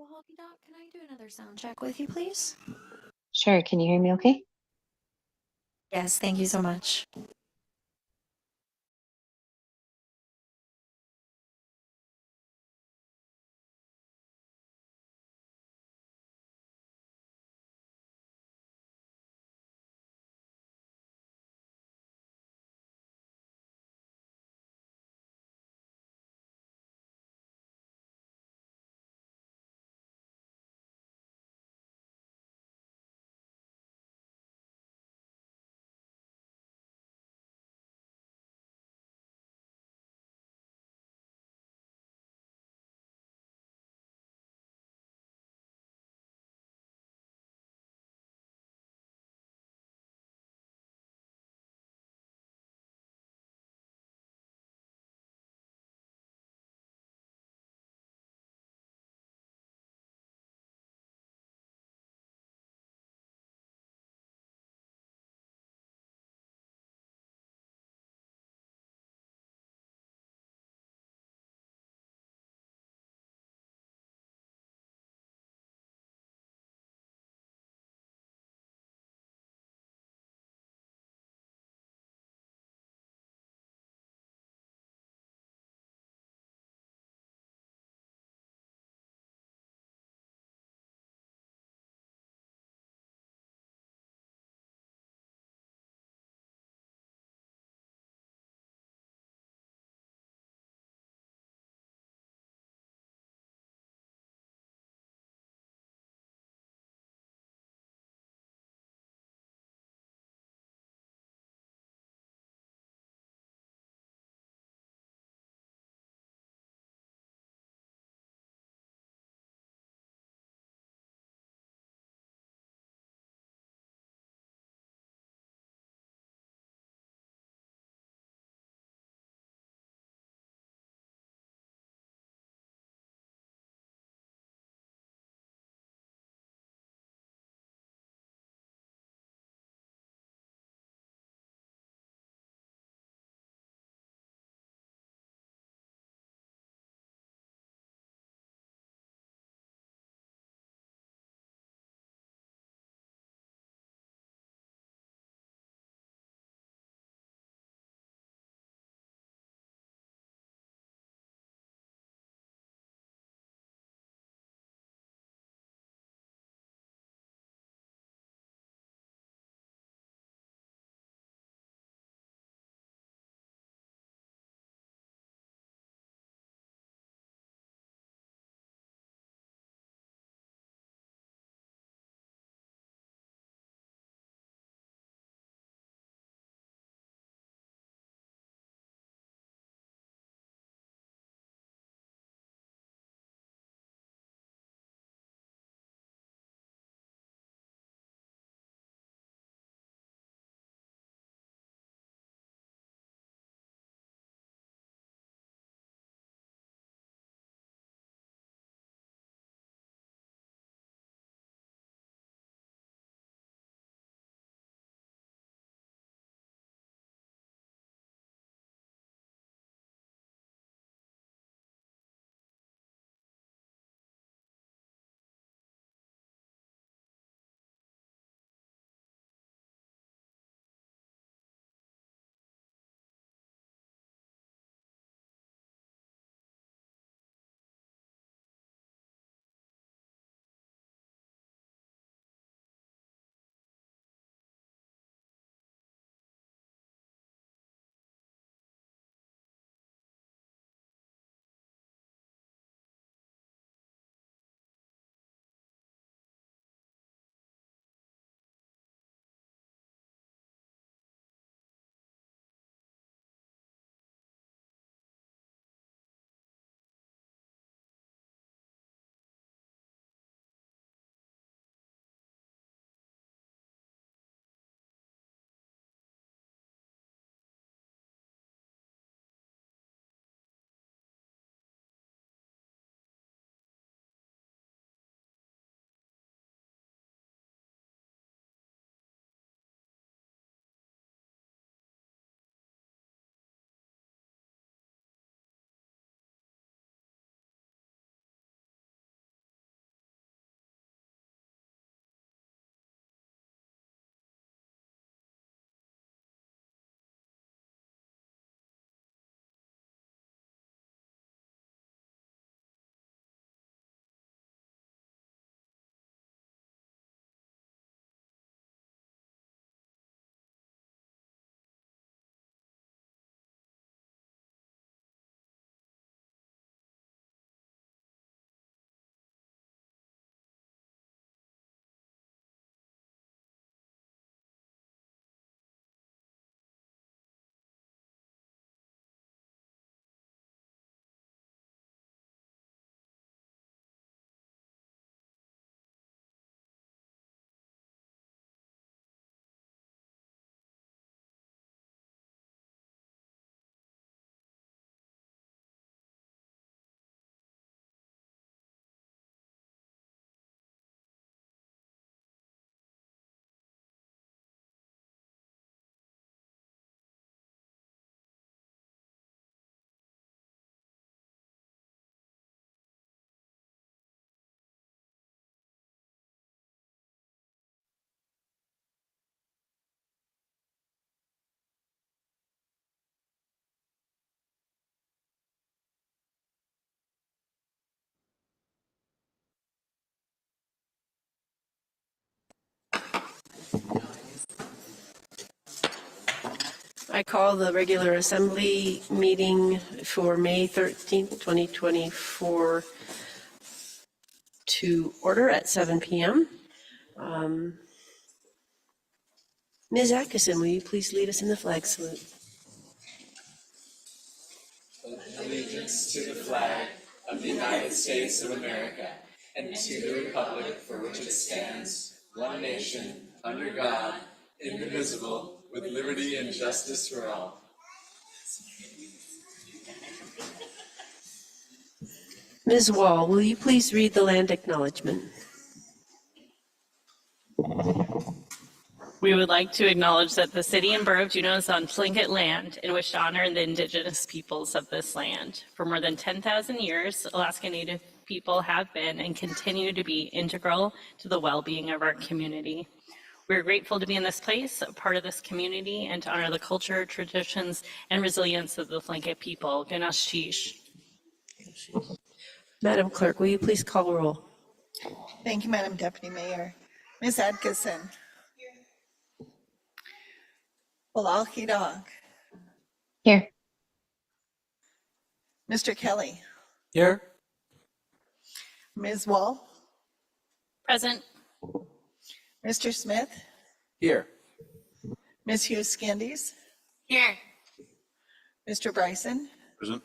Walkie Doc, can I do another sound check with you, please? Sure, can you hear me okay? Yes, thank you so much. I call the regular assembly meeting for May 13th, 2024 to order at 7 p.m. Ms. Atkinson, will you please lead us in the flag salute? Allegiance to the flag of the United States of America and to the republic for which it stands, one nation, under God, indivisible, with liberty and justice for all. Ms. Wall, will you please read the land acknowledgement? We would like to acknowledge that the city and borough of Juneau is on Tlingit land and wish to honor the indigenous peoples of this land. For more than 10,000 years, Alaska Native people have been and continue to be integral to the well-being of our community. We're grateful to be in this place, a part of this community, and to honor the culture, traditions, and resilience of the Tlingit people. Ganashish. Madam Clerk, will you please call roll? Thank you, Madam Deputy Mayor. Ms. Atkinson. Bilal Hidog. Here. Mr. Kelly. Here. Ms. Wall. Present. Mr. Smith. Here. Ms. Hughes Scandies. Here. Mr. Bryson. Present.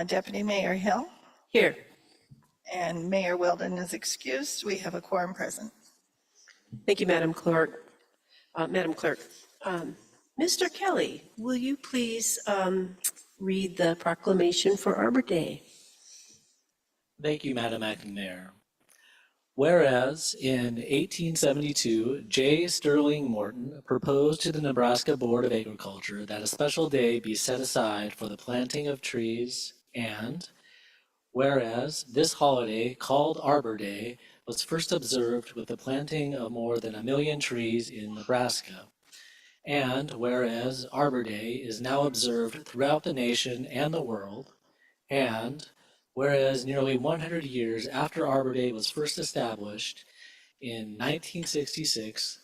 Deputy Mayor Hill. Here. And Mayor Weldon is excused. We have a quorum present. Thank you, Madam Clerk. Mr. Kelly, will you please read the proclamation for Arbor Day? Thank you, Madam Acting Mayor. Whereas in 1872, J. Sterling Morton proposed to the Nebraska Board of Agriculture that a special day be set aside for the planting of trees, and whereas this holiday, called Arbor Day, was first observed with the planting of more than 1 million trees in Nebraska, and whereas Arbor Day is now observed throughout the nation and the world, and whereas nearly 100 years after Arbor Day was first established in 1966,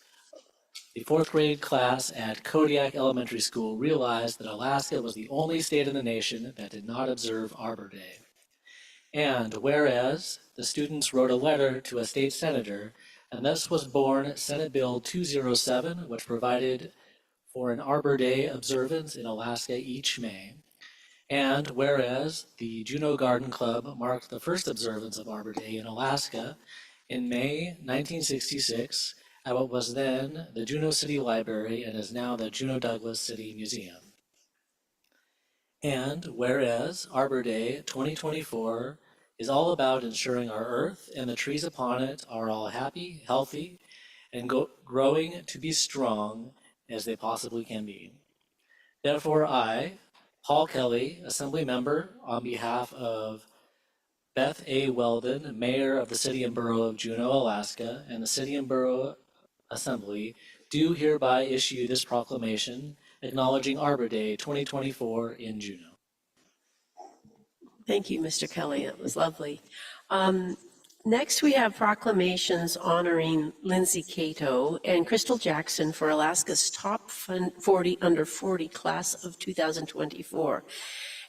the 4th grade class at Kodiak Elementary School realized that Alaska was the only state in the nation that did not observe Arbor Day. And whereas the students wrote a letter to a state senator, and thus was born Senate Bill 207, which provided for an Arbor Day observance in Alaska each May. And whereas the Juneau Garden Club marked the first observance of Arbor Day in Alaska in May 1966 at what was then the Juneau City Library and is now the Juneau Douglas City Museum. And whereas Arbor Day 2024 is all about ensuring our earth and the trees upon it are all happy, healthy, and growing to be strong as they possibly can be. Therefore, I, Paul Kelly, Assembly Member, on behalf of Beth A. Weldon, Mayor of the City and Borough of Juneau, Alaska, and the City and Borough Assembly, do hereby issue this proclamation acknowledging Arbor Day 2024 in Juneau. Thank you, Mr. Kelly. That was lovely. Next, we have proclamations honoring Lindsay Cato and Crystal Jackson for Alaska's Top 40 Under 40 class of 2024.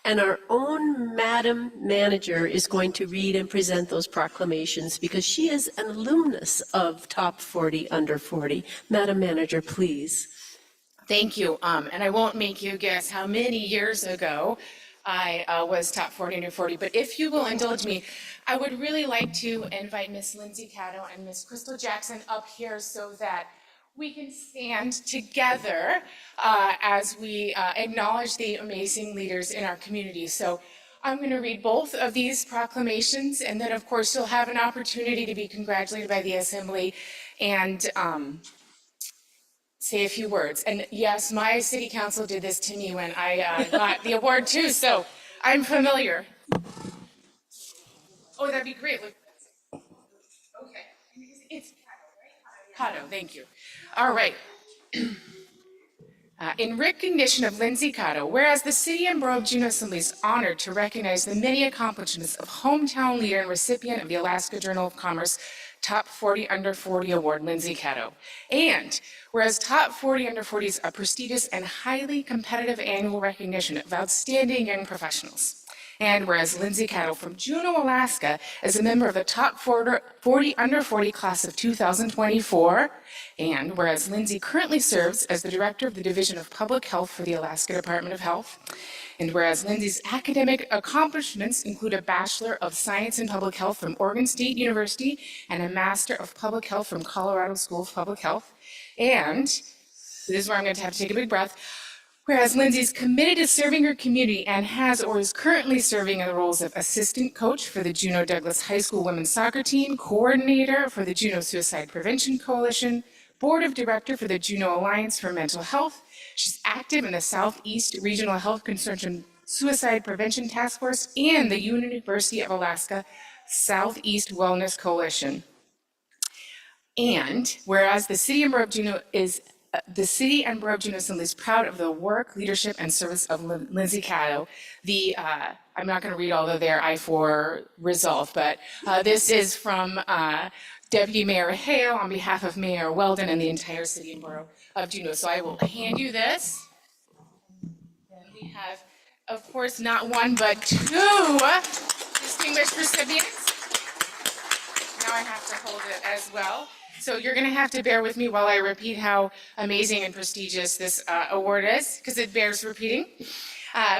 And our own Madam Manager is going to read and present those proclamations because she is an alumnus of Top 40 Under 40. Madam Manager, please. Thank you. And I won't make you guess how many years ago I was top 40 under 40, but if you will indulge me, I would really like to invite Miss Lindsay Cato and Miss Crystal Jackson up here so that we can stand together as we acknowledge the amazing leaders in our community. So I'm going to read both of these proclamations, and then of course you'll have an opportunity to be congratulated by the Assembly and say a few words. And yes, my city council did this to me when I got the award too, so I'm familiar. Oh, that'd be great. Look. Okay. It's Cato, right? Cato, thank you. All right. In recognition of Lindsay Cato, whereas the City and Borough of Juneau Assembly is honored to recognize the many accomplishments of hometown leader and recipient of the Alaska Journal of Commerce Top 40 Under 40 Award, Lindsay Caddo. And whereas Top 40 Under 40 is a prestigious and highly competitive annual recognition of outstanding young professionals. And whereas Lindsay Caddo from Juneau, Alaska is a member of the Top 40 Under 40 class of 2024. And whereas Lindsay currently serves as the Director of the Division of Public Health for the Alaska Department of Health. And whereas Lindsay's academic accomplishments include a Bachelor of Science in Public Health from Oregon State University and a Master of Public Health from Colorado School of Public Health. And this is where I'm going to have to take a big breath. Whereas Lindsay's committed to serving her community and has or is currently serving in the roles of assistant coach for the Juneau Douglas High School women's soccer team, coordinator for the Juneau Suicide Prevention Coalition, board of director for the Juneau Alliance for Mental Health. She's active in the Southeast Regional Health Consortium Suicide Prevention Task Force and the University of Alaska Southeast Wellness Coalition. And whereas the City and Borough of Juneau is Assembly is proud of the work, leadership, and service of Lindsay Caddo. I'm not going to read all of their I-4 resolve, but this is from Deputy Mayor Hale on behalf of Mayor Weldon and the entire City and Borough of Juneau. So I will hand you this. And we have, of course, not one, but two distinguished recipients. Now I have to hold it as well. So you're going to have to bear with me while I repeat how amazing and prestigious this award is, because it bears repeating.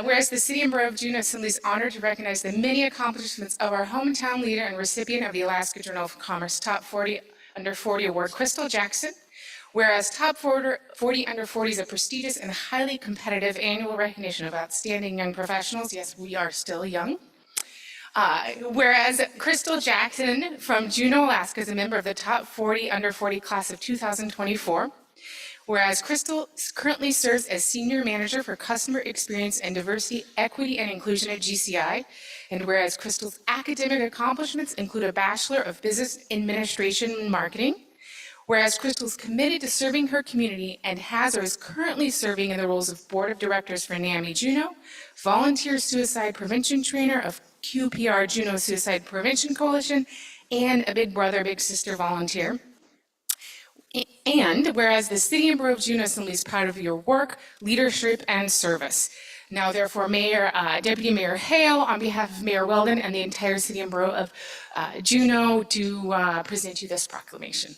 Whereas the City and Borough of Juneau Assembly is honored to recognize the many accomplishments of our hometown leader and recipient of the Alaska Journal of Commerce Top 40 Under 40 Award, Crystal Jackson. Whereas Top 40 Under 40 is a prestigious and highly competitive annual recognition of outstanding young professionals. Yes, we are still young. Whereas Crystal Jackson from Juneau, Alaska is a member of the Top 40 Under 40 class of 2024. Whereas Crystal currently serves as Senior Manager for Customer Experience and Diversity, Equity, and Inclusion at GCI. And whereas Crystal's academic accomplishments include a Bachelor of Business Administration and Marketing. Whereas Crystal's committed to serving her community and has or is currently serving in the roles of Board of Directors for NAMI Juneau, Volunteer Suicide Prevention Trainer of QPR Juneau Suicide Prevention Coalition, and a Big Brother, Big Sister volunteer. And whereas the City and Borough of Juneau Assembly is proud of your work, leadership, and service. Now, therefore, Deputy Mayor Hale, on behalf of Mayor Weldon and the entire City and Borough of Juneau, to present you this proclamation.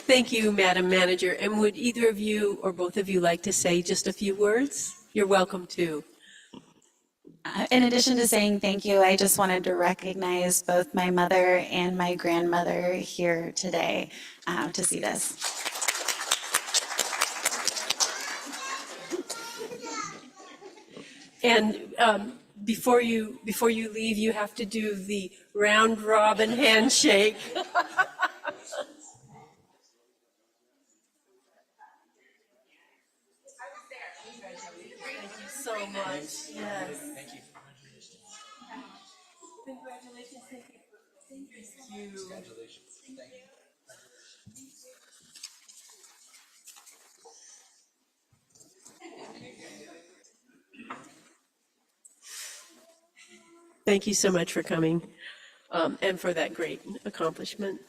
Thank you, Madam Manager. And would either of you or both of you like to say just a few words? You're welcome to. In addition to saying thank you, I just wanted to recognize both my mother and my grandmother here today to see this. And before you leave, you have to do the round robin handshake. So much. Yes. Thank you. Congratulations. Thank you. Congratulations. Thank you. Thank you so much for coming and for that great accomplishment.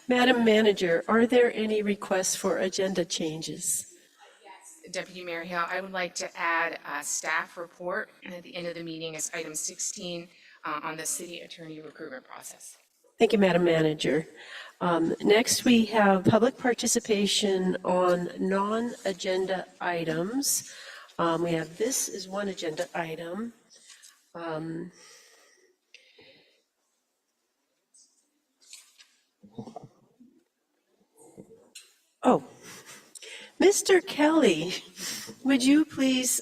Madam Manager, are there any requests for agenda changes? Deputy Mayor Hale, I would like to add a staff report at the end of the meeting as item 16 on the city attorney recruitment process. Thank you, Madam Manager. Next, we have public participation on non-agenda items. We have this is one agenda item. Oh, Mr. Kelly, would you please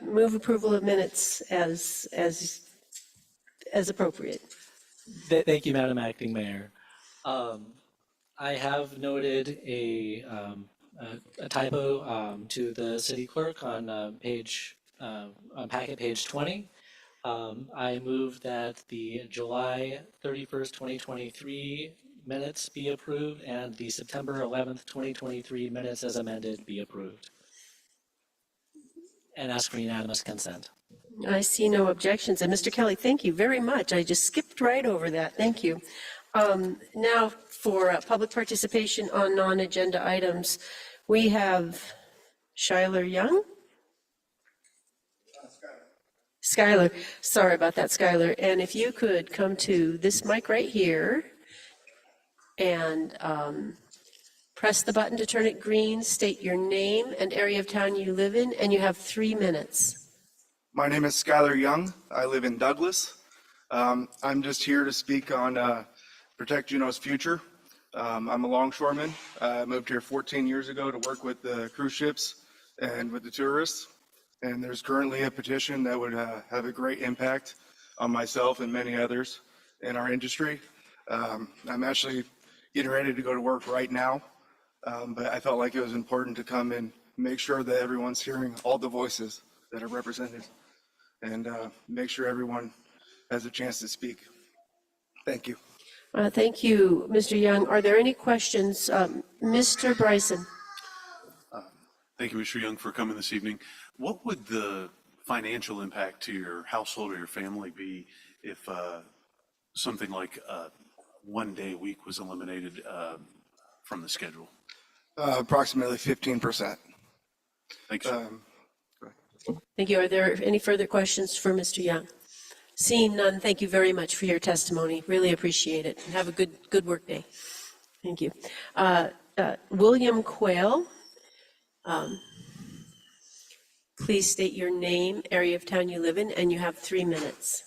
move approval of minutes as appropriate? Thank you, Madam Acting Mayor. I have noted a typo to the city clerk on on packet page 20. I move that the July 31st, 2023 minutes be approved and the September 11th, 2023 minutes as amended be approved. and ask for unanimous consent. I see no objections. And Mr. Kelly, thank you very much. I just skipped right over that. Thank you. Now for public participation on non-agenda items, we have Skylar Young. Skylar, sorry about that, Skylar. And if you could come to this mic right here and press the button to turn it green, state your name and area of town you live in, and you have 3 minutes. My name is Skylar Young. I live in Douglas. I'm just here to speak on Protect Juneau's future. I'm a longshoreman. I moved here 14 years ago to work with the cruise ships and with the tourists. And there's currently a petition that would have a great impact on myself and many others in our industry. I'm actually getting ready to go to work right now, but I felt like it was important to come and make sure that everyone's hearing all the voices that are represented and make sure everyone has a chance to speak. Thank you. Thank you, Mr. Young. Are there any questions? Mr. Bryson? Thank you, Mr. Young, for coming this evening. What would the financial impact to your household or your family be if something like a one-day a week was eliminated from the schedule? Approximately 15%. Thanks. Thank you. Are there any further questions for Mr. Young? Seeing none, thank you very much for your testimony. Really appreciate it. And have a good work day. Thank you. William Quayle, please state your name, area of town you live in, and you have 3 minutes.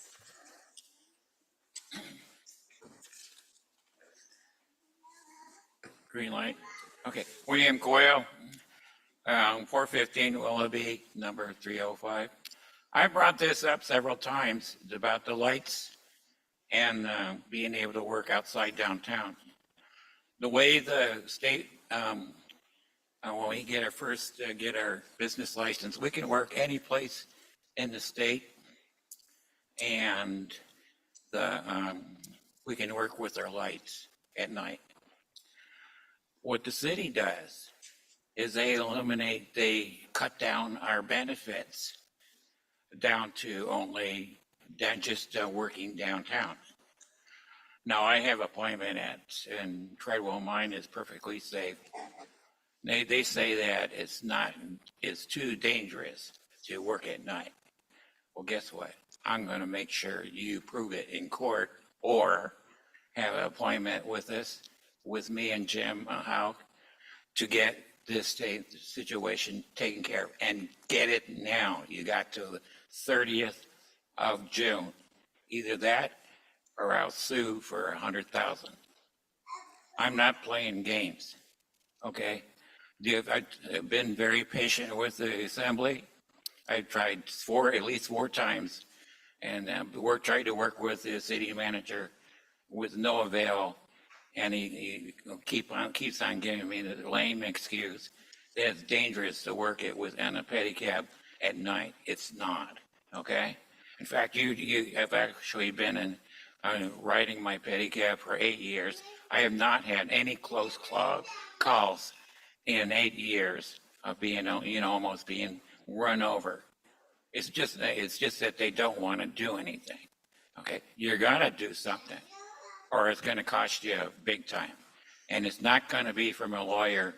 Green light. Okay, William Coyle, 415 Willoughby, number 305. I brought this up several times about the lights and being able to work outside downtown. The way the state, when we get our business license, we can work any place in the state, and we can work with our lights at night. What the city does is they cut down our benefits down to only just working downtown. Now, I have appointment and Treadwell Mine is perfectly safe. They say that it's too dangerous to work at night. Well, guess what? I'm going to make sure you prove it in court or have an appointment with me and Jim Houck to get this situation taken care of and get it now. You got to the 30th of June. Either that or I'll sue for $100,000. I'm not playing games, okay? I've been very patient with the assembly. I've tried at least four times and tried to work with the city manager with no avail. And he keeps on giving me the lame excuse that it's dangerous to work it on a pedicab at night. It's not, okay? In fact, you have actually been riding my pedicab for 8 years. I have not had any close calls in 8 years of being, almost being run over. It's just that they don't want to do anything, okay? You're gonna do something, or it's going to cost you big time. And it's not going to be from a lawyer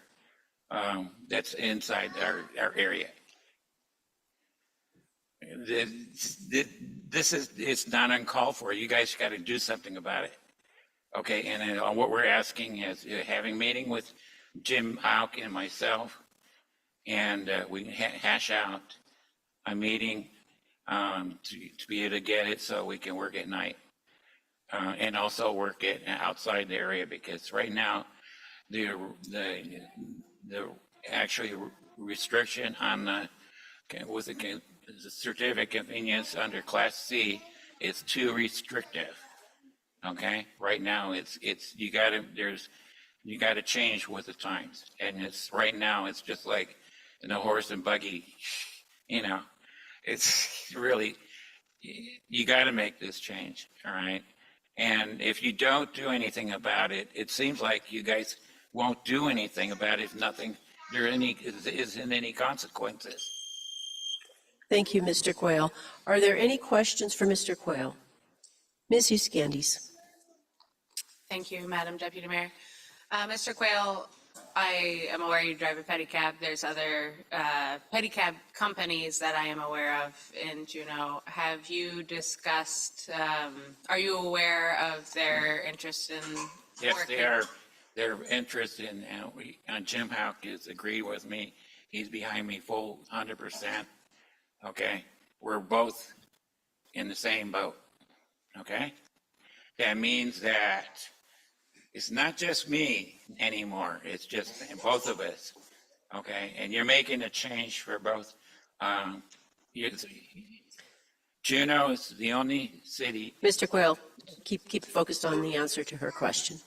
that's inside our area. It's not uncalled for. You guys got to do something about it. Okay, and then what we're asking is having a meeting with Jim Houck and myself, and we can hash out a meeting to be able to get it so we can work at night. And also work it outside the area, because right now the actually restriction on with the certificate of convenience under Class C is too restrictive. Okay, right now it's you got to change with the times, and right now it's just like in a horse and buggy. It's really, you got to make this change. All right. And if you don't do anything about it, it seems like you guys won't do anything about it if there isn't any consequences. Thank you, Mr. Quayle. Are there any questions for Mr. Quayle? Ms. Euskandis? Thank you, Madam Deputy Mayor. Mr. Quayle, I am aware you drive a pedicab. There's other pedicab companies that I am aware of in Juneau. Have you discussed, are you aware of their interest in Yes, working? they are. Their interest in, Jim Houck has agreed with me. He's behind me full 100%. Okay? We're both in the same boat. Okay? That means that it's not just me anymore. It's just both of us. Okay? And you're making a change for both. Juneau is the only city. Mr. Quayle, keep focused on the answer to her question.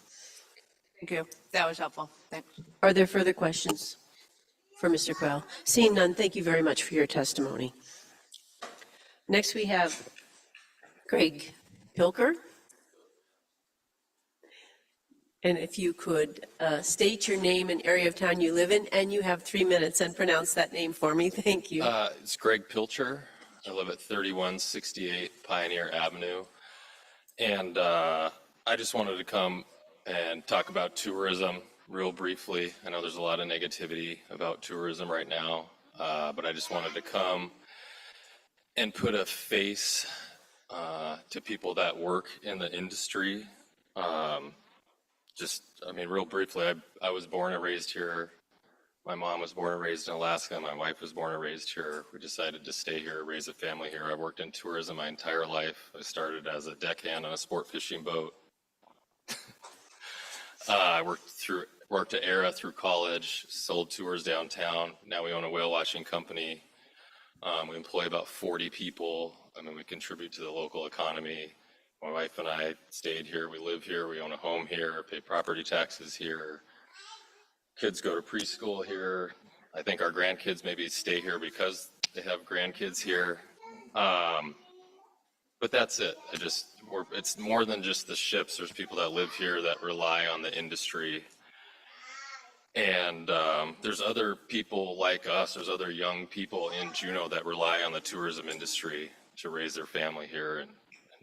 Thank you. That was helpful. Thanks. Are there further questions for Mr. Quayle? Seeing none, thank you very much for your testimony. Next, we have Greg Pilker. And if you could state your name and area of town you live in, and you have 3 minutes, and pronounce that name for me. Thank you. It's Greg Pilcher. I live at 3168 Pioneer Avenue. And I just wanted to come and talk about tourism real briefly. I know there's a lot of negativity about tourism right now, but I just wanted to come and put a face to people that work in the industry. Real briefly, I was born and raised here. My mom was born and raised in Alaska. My wife was born and raised here. We decided to stay here, raise a family here. I worked in tourism my entire life. I started as a deckhand on a sport fishing boat. I worked at Era through college, sold tours downtown. Now we own a whale watching company. We employ about 40 people. We contribute to the local economy. My wife and I stayed here. We live here. We own a home here, pay property taxes here. Kids go to preschool here. I think our grandkids maybe stay here because they have grandkids here. But that's it. It's more than just the ships. There's people that live here that rely on the industry. And there's other people like us. There's other young people in Juneau that rely on the tourism industry to raise their family here and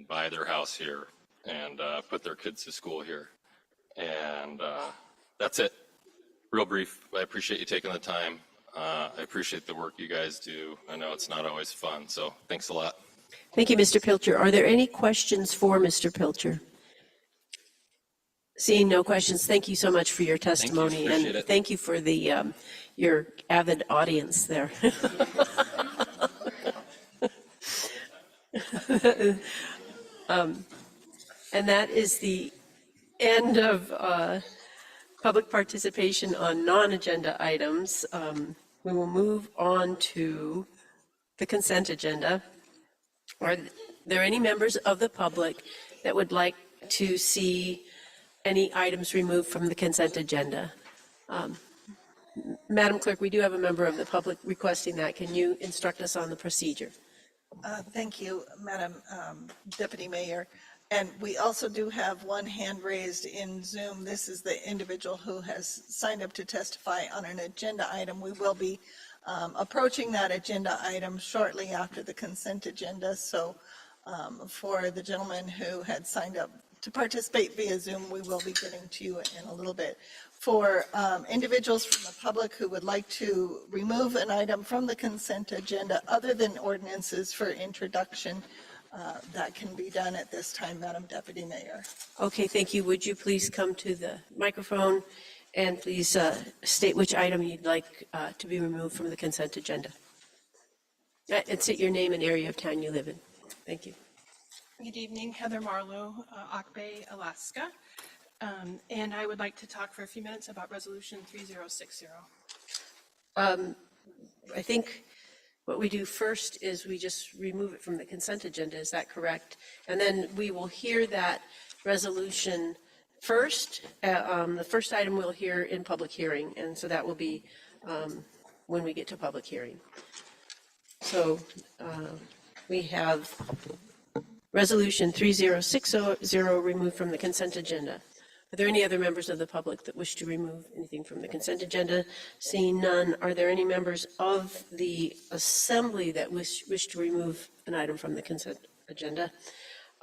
buy their house here and put their kids to school here. And that's it. Real brief. I appreciate you taking the time. I appreciate the work you guys do. I know it's not always fun, so thanks a lot. Thank you, Mr. Pilcher. Are there any questions for Mr. Pilcher? Seeing no questions, thank you so much for your testimony. Appreciate it. Thank you for the your avid audience there. And that is the end of public participation on non-agenda items. We will move on to the consent agenda. Are there any members of the public that would like to see any items removed from the consent agenda? Madam Clerk, we do have a member of the public requesting that. Can you instruct us on the procedure? Thank you, Madam Deputy Mayor. And we also do have one hand raised in Zoom. This is the individual who has signed up to testify on an agenda item. We will be approaching that agenda item shortly after the consent agenda. So for the gentleman who had signed up to participate via Zoom, we will be getting to you in a little bit. For individuals from the public who would like to remove an item from the consent agenda other than ordinances for introduction, that can be done at this time, Madam Deputy Mayor. Okay, thank you. Would you please come to the microphone and please state which item you'd like to be removed from the consent agenda? And state your name and area of town you live in. Thank you. Good evening, Heather Marlowe, Ock-Bay, Alaska. And I would like to talk for a few minutes about Resolution 3060. I think what we do first is we just remove it from the consent agenda. Is that correct? And then we will hear that resolution first. The first item we'll hear in public hearing, and so that will be when we get to public hearing. So we have Resolution 3060 removed from the consent agenda. Are there any other members of the public that wish to remove anything from the consent agenda? Seeing none, are there any members of the assembly that wish to remove an item from the consent agenda?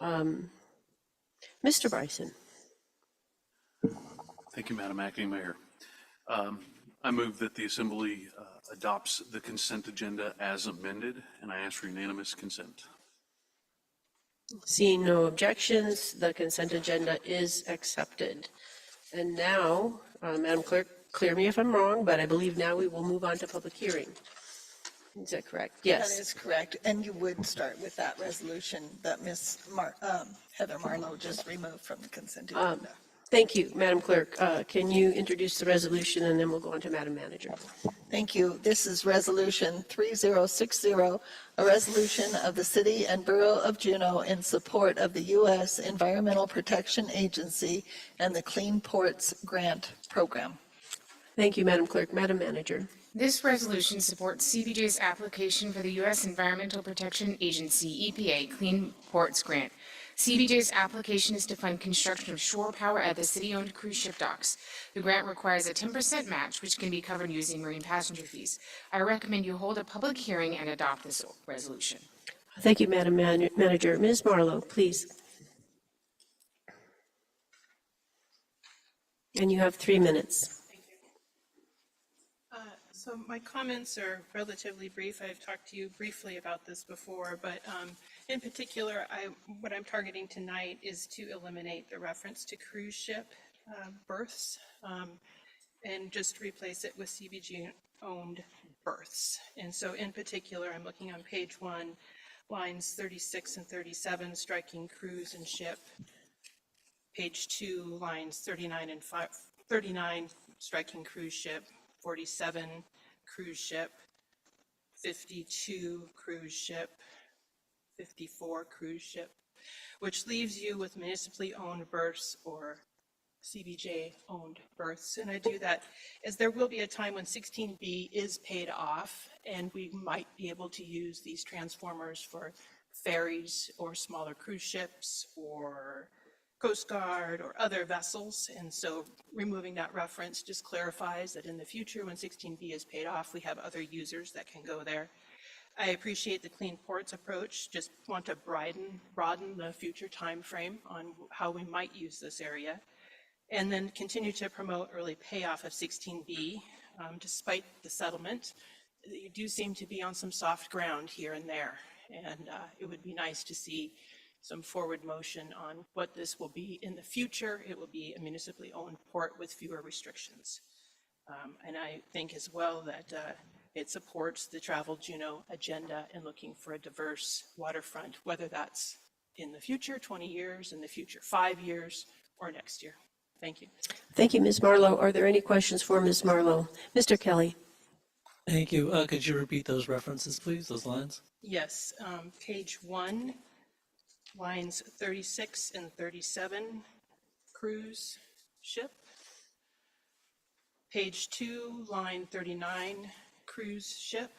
Mr. Bryson? Thank you, Madam Acting Mayor. I move that the Assembly adopts the consent agenda as amended, and I ask for unanimous consent. Seeing no objections, the consent agenda is accepted. And now, Madam Clerk, clear me if I'm wrong, but I believe now we will move on to public hearing. Is that correct? That Yes. is correct, and you would start with that resolution that Ms. Heather Marlowe just removed from the consent agenda. Thank you, Madam Clerk. Can you introduce the resolution, and then we'll go on to Madam Manager. Thank you. This is Resolution 3060, a resolution of the City and Borough of Juneau in support of the U.S. Environmental Protection Agency and the Clean Ports Grant Program. Thank you, Madam Clerk. Madam Manager. This resolution supports CBJ's application for the U.S. Environmental Protection Agency, EPA, Clean Ports Grant. CBJ's application is to fund construction of shore power at the city-owned cruise ship docks. The grant requires a 10% match, which can be covered using marine passenger fees. I recommend you hold a public hearing and adopt this resolution. Thank you, Madam Manager. Ms. Marlowe, please. And you have 3 minutes. So my comments are relatively brief. I've talked to you briefly about this before, but in particular, what I'm targeting tonight is to eliminate the reference to cruise ship berths and just replace it with CBG-owned berths. And so in particular, I'm looking on page 1, lines 36 and 37, striking cruise and ship. Page 2, lines 39 and 39, striking cruise ship. 47, cruise ship. 52, cruise ship. 54, cruise ship, which leaves you with municipally owned berths or CBJ-owned berths. And I do that as there will be a time when 16B is paid off, and we might be able to use these transformers for ferries or smaller cruise ships or Coast Guard or other vessels. And so removing that reference just clarifies that in the future, when 16B is paid off, we have other users that can go there. I appreciate the Clean Ports approach, just want to broaden the future time frame on how we might use this area, and then continue to promote early payoff of 16B. Despite the settlement, you do seem to be on some soft ground here and there, and it would be nice to see some forward motion on what this will be in the future. It will be a municipally owned port with fewer restrictions. And I think as well that it supports the Travel Juneau agenda in looking for a diverse waterfront, whether that's in the future, 20 years, in the future, 5 years, or next year. Thank you. Thank you, Ms. Marlowe. Are there any questions for Ms. Marlowe? Mr. Kelly. Thank you. Could you repeat those references, please, those lines? Yes, page 1, lines 36 and 37, cruise ship. Page 2, line 39, cruise ship.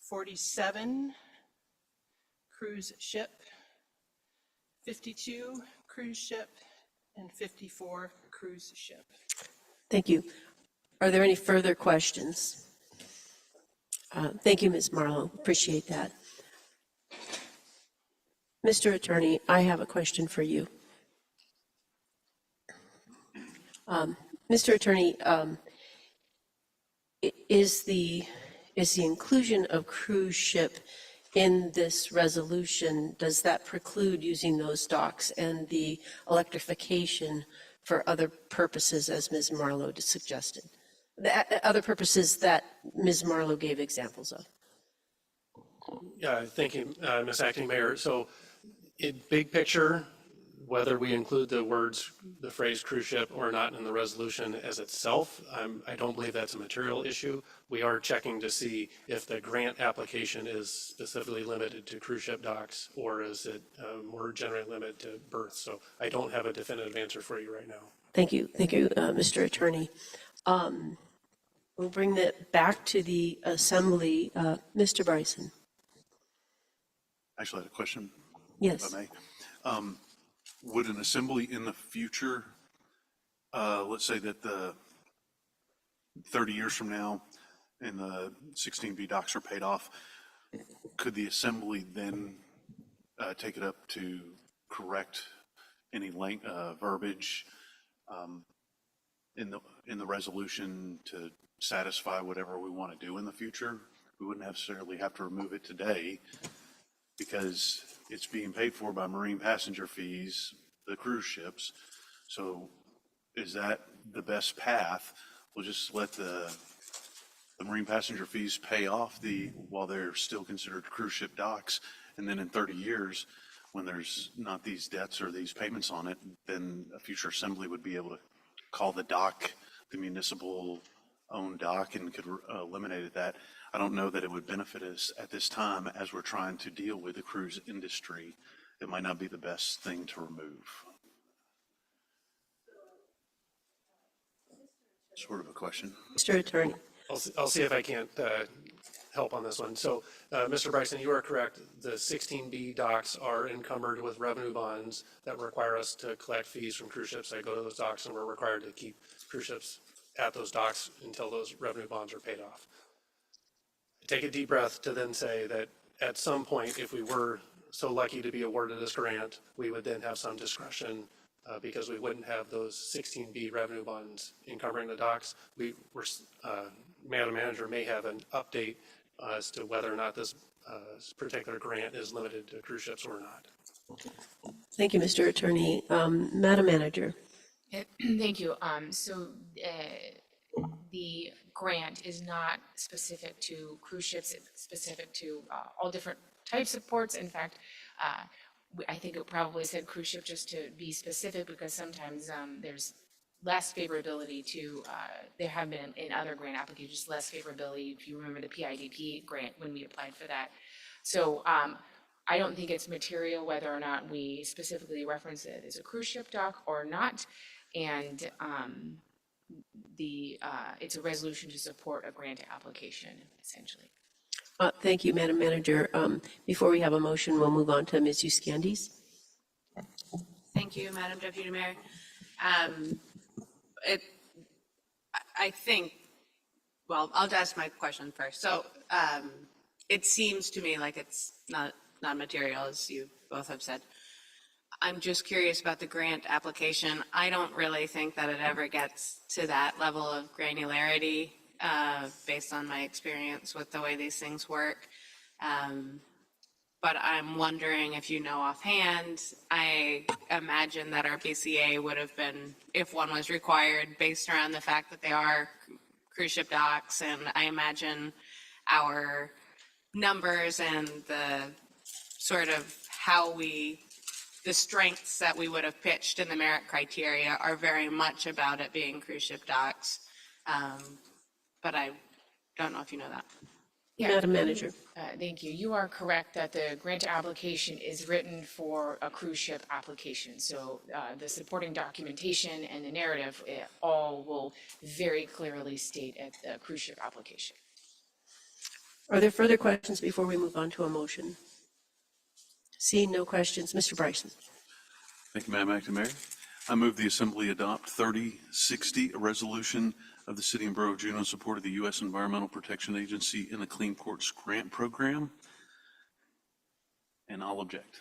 47, cruise ship. 52, cruise ship. And 54, cruise ship. Thank you. Are there any further questions? Thank you, Ms. Marlowe. Appreciate that. Mr. Attorney, I have a question for you. Mr. Attorney, is the inclusion of cruise ship in this resolution, does that preclude using those docks and the electrification for other purposes as Ms. Marlowe suggested? The other purposes that Ms. Marlowe gave examples of? Yeah, thank you, Ms. Acting Mayor. So in big picture, whether we include the phrase cruise ship or not in the resolution as itself, I don't believe that's a material issue. We are checking to see if the grant application is specifically limited to cruise ship docks or is it more generally limited to berths. So I don't have a definitive answer for you right now. Thank you, Mr. Attorney. We'll bring that back to the Assembly. Mr. Bryson. Actually, I had a question. Yes. If I may. Would an assembly in the future let's say that the 30 years from now and the 16B docks are paid off, could the assembly then take it up to correct any verbiage in the resolution to satisfy whatever we want to do in the future? We wouldn't necessarily have to remove it today because it's being paid for by marine passenger fees, the cruise ships. So is that the best path? We'll just let the marine passenger fees pay off while they're still considered cruise ship docks. And then in 30 years, when there's not these debts or these payments on it, then a future assembly would be able to call the dock the municipal owned dock and could eliminate that. I don't know that it would benefit us at this time as we're trying to deal with the cruise industry. It might not be the best thing to remove. Sort of a question. Mr. Attorney. I'll see if I can't help on this one. So, Mr. Bryson, you are correct. The 16B docks are encumbered with revenue bonds that require us to collect fees from cruise ships that go to those docks, and we're required to keep cruise ships at those docks until those revenue bonds are paid off. Take a deep breath to then say that at some point, if we were so lucky to be awarded this grant, we would then have some discretion because we wouldn't have those 16B revenue bonds encumbering the docks. Madam Manager may have an update as to whether or not this particular grant is limited to cruise ships or not. Thank you, Mr. Attorney. Madam Manager. Thank you. The grant is not specific to cruise ships. It's specific to all different types of ports. In fact, I think it probably said cruise ship just to be specific because sometimes there's less favorability to, there have been in other grant applications, less favorability. If you remember the PIDP grant when we applied for that. So I don't think it's material whether or not we specifically reference it as a cruise ship dock or not. And it's a resolution to support a grant application, essentially. Thank you, Madam Manager. Before we have a motion, we'll move on to Ms. Euskandis. Thank you, Madam Deputy Mayor. I think, well, I'll ask my question first. So it seems to me like it's not material, as you both have said. I'm just curious about the grant application. I don't really think that it ever gets to that level of granularity based on my experience with the way these things work. But I'm wondering if you know offhand, I imagine that our BCA would have been, if one was required, based around the fact that they are cruise ship docks, and I imagine our numbers and the sort of the strengths that we would have pitched in the merit criteria are very much about it being cruise ship docks. But I don't know if you know that. Yeah. Madam Manager. Thank you. You are correct that the grant application is written for a cruise ship application. So the supporting documentation and the narrative all will very clearly state at the cruise ship application. Are there further questions before we move on to a motion? Seeing no questions, Mr. Bryson. Thank you, Madam Acting Mayor. I move the Assembly adopt 3060, a resolution of the City and Borough of Juneau in support of the U.S. Environmental Protection Agency in the Clean Ports Grant Program. And I'll object.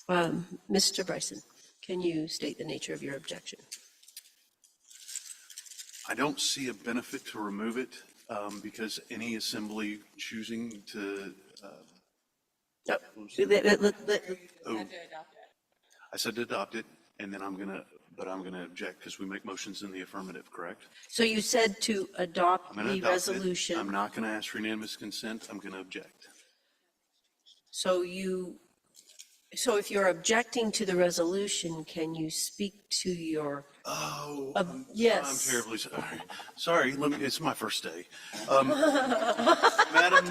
Mr. Bryson, can you state the nature of your objection? I don't see a benefit to remove it because any assembly choosing to I said to adopt it, and then I'm gonna object because we make motions in the affirmative, correct? So you said to adopt I'm gonna the adopt it. resolution. I'm not gonna ask for unanimous consent. I'm gonna object. So if you're objecting to the resolution, can you speak to your? Oh, yes. I'm terribly sorry. Sorry, it's my first day. Madam,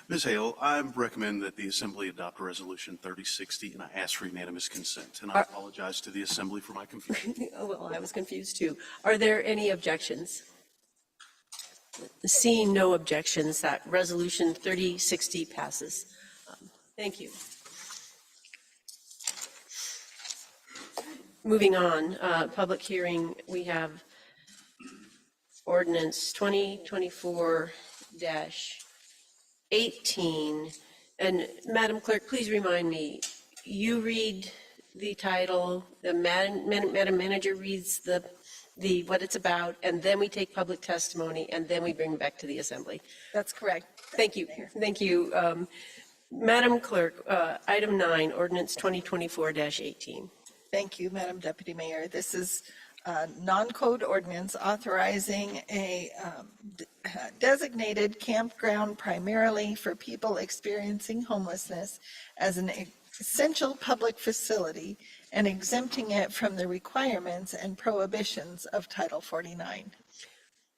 Ms. Hale, I recommend that the Assembly adopt Resolution 3060, and I ask for unanimous consent. And I apologize to the Assembly for my confusion. Oh, well, I was confused too. Are there any objections? Seeing no objections, that Resolution 3060 passes. Thank you. Moving on, public hearing, we have ordinance 2024-18. And Madam Clerk, please remind me, you read the title, the Madam Manager reads the what it's about, and then we take public testimony, and then we bring it back to the assembly. That's correct. Thank you. Thank you. Madam Clerk, item 9, ordinance 2024-18. Thank you, Madam Deputy Mayor. This is a non-code ordinance authorizing a designated campground primarily for people experiencing homelessness as an essential public facility and exempting it from the requirements and prohibitions of Title 49.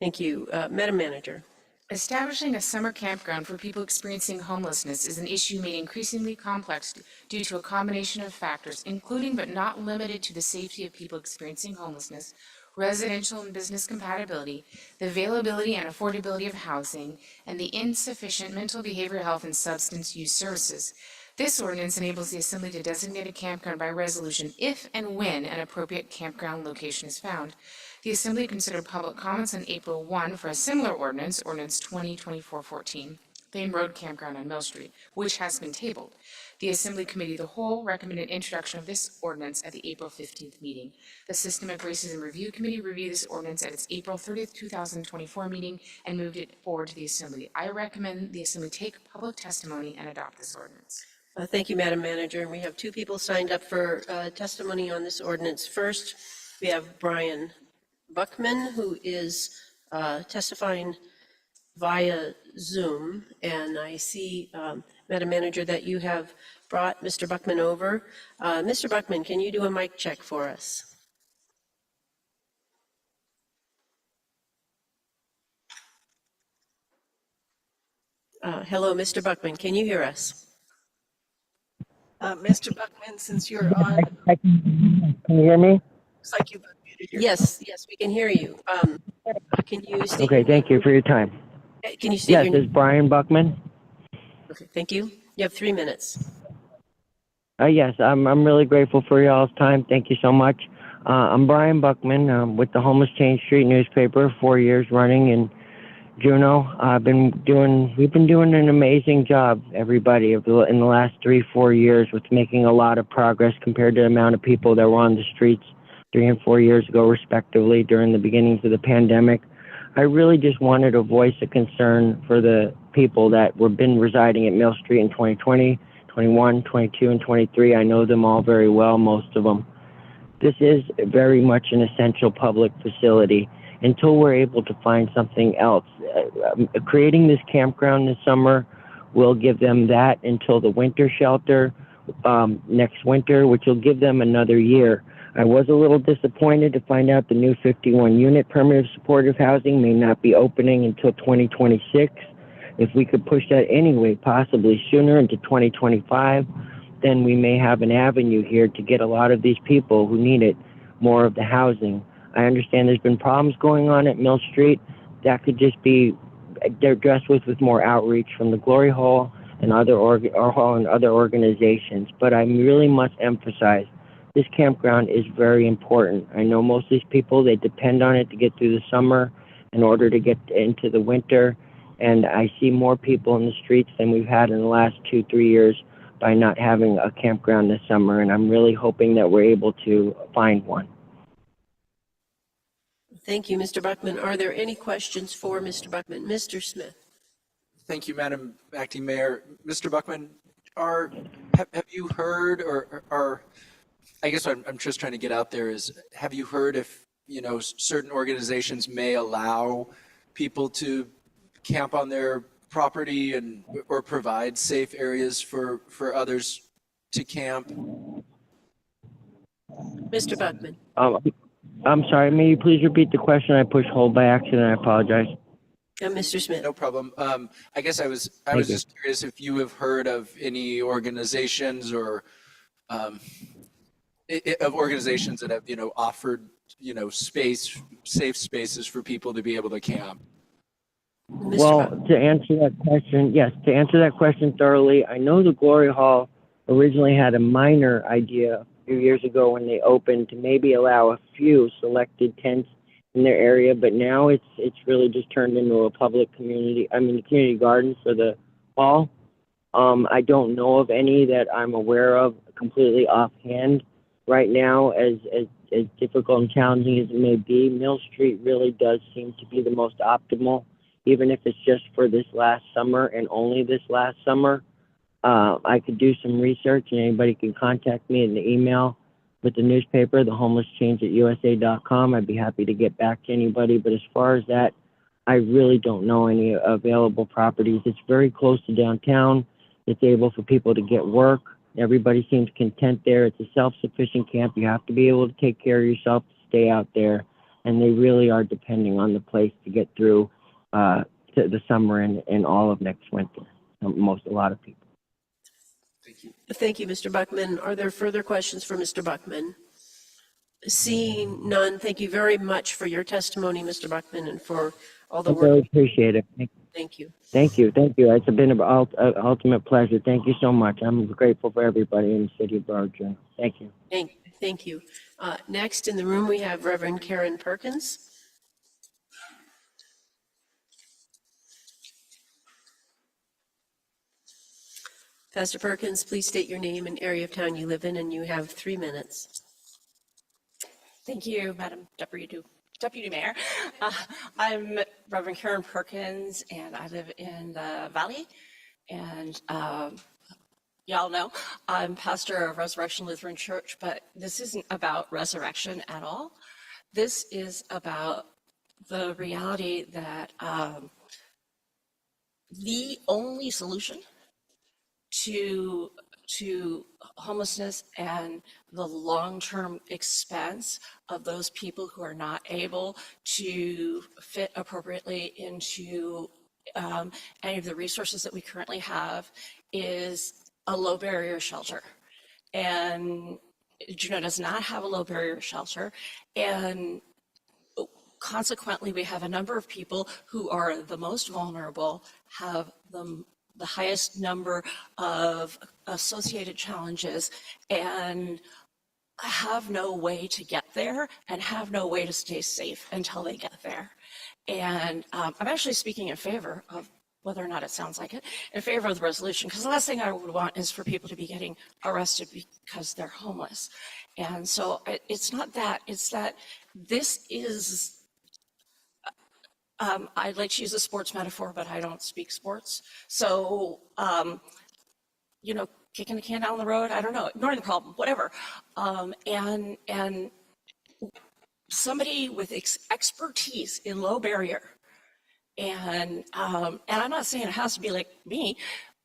Thank you. Madam Manager. Establishing a summer campground for people experiencing homelessness is an issue made increasingly complex due to a combination of factors, including but not limited to the safety of people experiencing homelessness, residential and business compatibility, the availability and affordability of housing, and the insufficient mental, behavioral health, and substance use services. This ordinance enables the Assembly to designate a campground by resolution if and when an appropriate campground location is found. The Assembly considered public comments on April 1 for a similar ordinance, Ordinance 2024-14, Thane Road Campground on Mill Street, which has been tabled. The Assembly Committee of the Whole recommended introduction of this ordinance at the April 15th meeting. The Systemic Racism Review Committee reviewed this ordinance at its April 30th, 2024 meeting and moved it forward to the Assembly. I recommend the Assembly take public testimony and adopt this ordinance. Thank you, Madam Manager. And we have 2 people signed up for testimony on this ordinance. First, we have Brian Buckman, who is testifying via Zoom. And I see, Madam Manager, that you have brought Mr. Buckman over. Mr. Buckman, can you do a mic check for us? Hello, Mr. Buckman, can you hear us? Mr. Buckman, since you're on, Can you hear me? looks like you've unmuted yourself. Yes, we can hear you. Can you state? Okay, thank you for your time. Can you state Yes, your this name? is Brian Buckman. Okay, thank you. You have 3 minutes. Yes, I'm really grateful for y'all's time. Thank you so much. I'm Brian Buckman with the Homeless Change Street newspaper, 4 years running in Juneau. We've been doing an amazing job, everybody, in the last 3-4 years with making a lot of progress compared to the amount of people that were on the streets 3 and 4 years ago, respectively, during the beginnings of the pandemic. I really just wanted to voice a concern for the people that were been residing at Mill Street in 2020, 21, 22, and 23. I know them all very well, most of them. This is very much an essential public facility until we're able to find something else. Creating this campground this summer will give them that until the winter shelter next winter, which will give them another year. I was a little disappointed to find out the new 51-unit permanent supportive housing may not be opening until 2026. If we could push that anyway, possibly sooner into 2025, then we may have an avenue here to get a lot of these people who need it more of the housing. I understand there's been problems going on at Mill Street. That could just be addressed with more outreach from the Glory Hall and other organizations. But I really must emphasize this campground is very important. I know most of these people, they depend on it to get through the summer in order to get into the winter. And I see more people in the streets than we've had in the last 2-3 years by not having a campground this summer. And I'm really hoping that we're able to find one. Thank you, Mr. Buckman. Are there any questions for Mr. Buckman? Mr. Smith. Thank you, Madam Acting Mayor. Mr. Buckman, have you heard or I guess what I'm just trying to get out there is, have you heard if, certain organizations may allow people to camp on their property or provide safe areas for others to camp? Mr. Buckman. I'm sorry, may you please repeat the question? I pushed hold by accident, I apologize. Mr. Smith. No problem. I guess I was Thank you. just curious if you have heard of any organizations or of organizations that have, offered, safe spaces for people to be able to camp. Well, to answer that question thoroughly, I know the Glory Hall originally had a minor idea few years ago when they opened to maybe allow a few selected tents in their area, but now it's really just turned into a public community garden for the fall. I don't know of any that I'm aware of completely offhand right now, as difficult and challenging as it may be. Mill Street really does seem to be the most optimal, even if it's just for this last summer and only this last summer. I could do some research, and anybody can contact me in the email with the newspaper, thehomelesschange@usa.com. I'd be happy to get back to anybody. But as far as that, I really don't know any available properties. It's very close to downtown. It's able for people to get work. Everybody seems content there. It's a self-sufficient camp. You have to be able to take care of yourself to stay out there. And they really are depending on the place to get through to the summer and all of next winter. A lot of people. Thank you, Mr. Buckman. Are there further questions for Mr. Buckman? Seeing none, thank you very much for your testimony, Mr. Buckman, and for all the I work. really appreciate it. Thank you. Thank you. It's been an ultimate pleasure. Thank you so much. I'm grateful for everybody in the city of Broward County. Thank you. Thank you. Next in the room, we have Reverend Karen Perkins. Pastor Perkins, please state your name and area of town you live in, and you have 3 minutes. Thank you, Madam Deputy Mayor. I'm Reverend Karen Perkins, and I live in the Valley. And y'all know I'm pastor of Resurrection Lutheran Church, but this isn't about resurrection at all. This is about the reality that the only solution to homelessness and the long-term expense of those people who are not able to fit appropriately into any of the resources that we currently have is a low barrier shelter. And Juneau does not have a low barrier shelter. And consequently, we have a number of people who are the most vulnerable, have the highest number of associated challenges, and have no way to get there and have no way to stay safe until they get there. And I'm actually speaking in favor of, whether or not it sounds like it, in favor of the resolution, because the last thing I would want is for people to be getting arrested because they're homeless. And so it's not that, it's that this is, I'd like to use a sports metaphor, but I don't speak sports. So, kicking the can down the road, I don't know, ignoring the problem, whatever. And somebody with expertise in low barrier, and I'm not saying it has to be like me,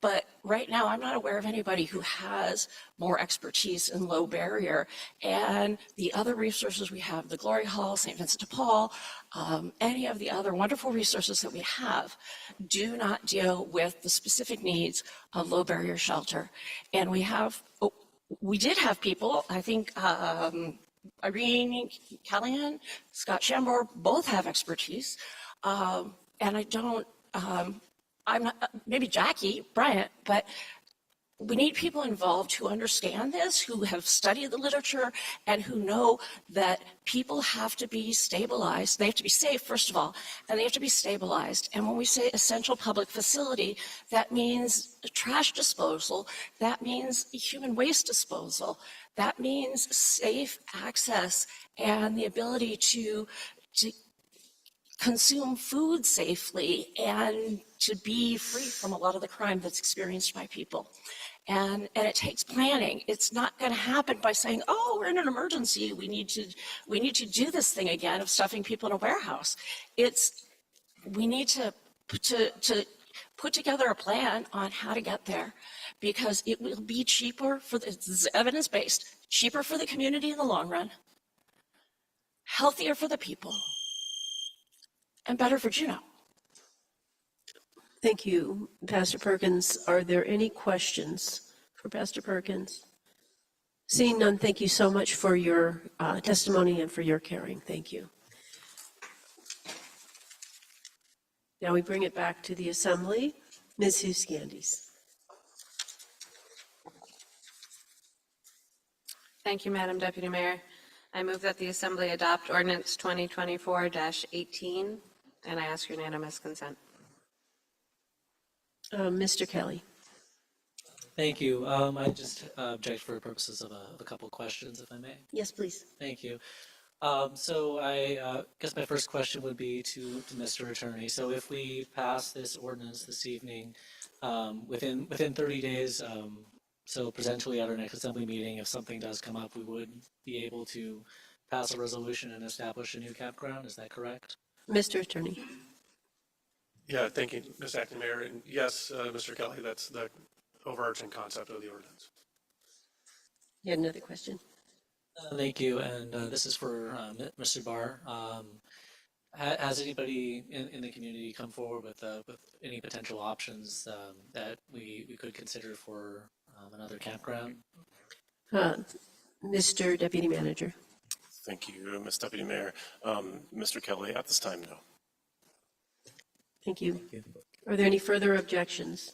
but right now I'm not aware of anybody who has more expertise in low barrier. And the other resources we have, the Glory Hall, St. Vincent de Paul, any of the other wonderful resources that we have do not deal with the specific needs of low barrier shelter. And we did have people, I think Irene Callahan, Scott Shambor, both have expertise. And I don't, I'm not, maybe Jackie Bryant, but we need people involved who understand this, who have studied the literature, and who know that people have to be stabilized. They have to be safe, first of all, and they have to be stabilized. And when we say essential public facility, that means trash disposal, that means human waste disposal, that means safe access and the ability to consume food safely and to be free from a lot of the crime that's experienced by people. And it takes planning. It's not going to happen by saying, oh, we're in an emergency. We need to do this thing again of stuffing people in a warehouse. We need to put together a plan on how to get there, because it will be cheaper this is evidence-based, cheaper for the community in the long run, healthier for the people, and better for Juneau. Thank you, Pastor Perkins. Are there any questions for Pastor Perkins? Seeing none, thank you so much for your testimony and for your caring. Thank you. Now we bring it back to the Assembly. Ms. Huskandis. Thank you, Madam Deputy Mayor. I move that the Assembly adopt ordinance 2024-18, and I ask unanimous consent. Mr. Kelly. Thank you. I just object for purposes of a couple questions, if I may. Yes, please. Thank you. So I guess my first question would be to Mr. Attorney. So if we pass this ordinance this evening, within 30 days, so presently at our next assembly meeting, if something does come up, we would be able to pass a resolution and establish a new campground. Is that correct? Mr. Attorney. Yeah, thank you, Ms. Acting Mayor. And yes, Mr. Kelly, that's the overarching concept of the ordinance. You had another question? Thank you. And this is for Mr. Barr. Has anybody in the community come forward with any potential options that we could consider for another campground? Mr. Deputy Manager. Thank you, Ms. Deputy Mayor. Mr. Kelly, at this time, no. Thank you. Are there any further objections?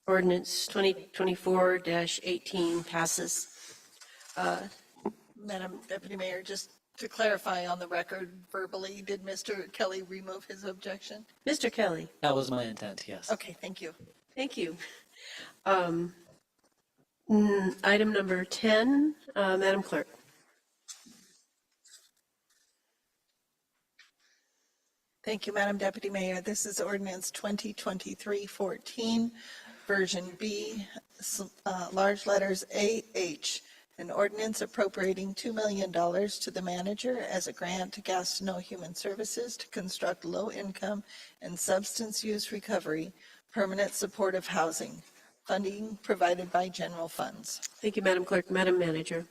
Ordinance 2024-18 passes. Madam Deputy Mayor, just to clarify on the record verbally, did Mr. Kelly remove his objection? Mr. Kelly. That was my intent, yes. Okay, thank you. Thank you. Item number 10, Madam Clerk. Thank you, Madam Deputy Mayor. This is ordinance 2023-14, version B, large letters AH, an ordinance appropriating $2 million to the manager as a grant to Gastineau Human Services to construct low-income and substance use recovery permanent supportive housing, funding provided by general funds. Thank you, Madam Clerk. Madam Manager.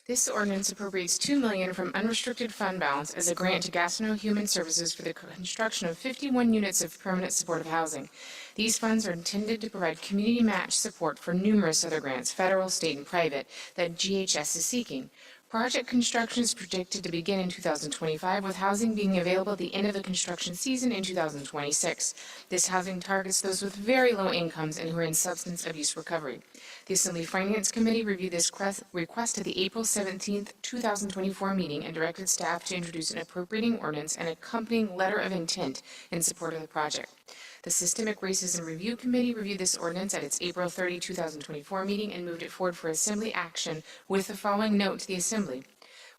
This ordinance appropriates $2 million from unrestricted fund balance as a grant to Gastineau Human Services for the construction of 51 units of permanent supportive housing. These funds are intended to provide community match support for numerous other grants, federal, state, and private, that GHS is seeking. Project construction is projected to begin in 2025, with housing being available at the end of the construction season in 2026. This housing targets those with very low incomes and who are in substance abuse recovery. The Assembly Finance Committee reviewed this request at the April 17, 2024 meeting and directed staff to introduce an appropriating ordinance and accompanying letter of intent in support of the project. The Systemic Racism Review Committee reviewed this ordinance at its April 30, 2024 meeting and moved it forward for Assembly action with the following note to the Assembly.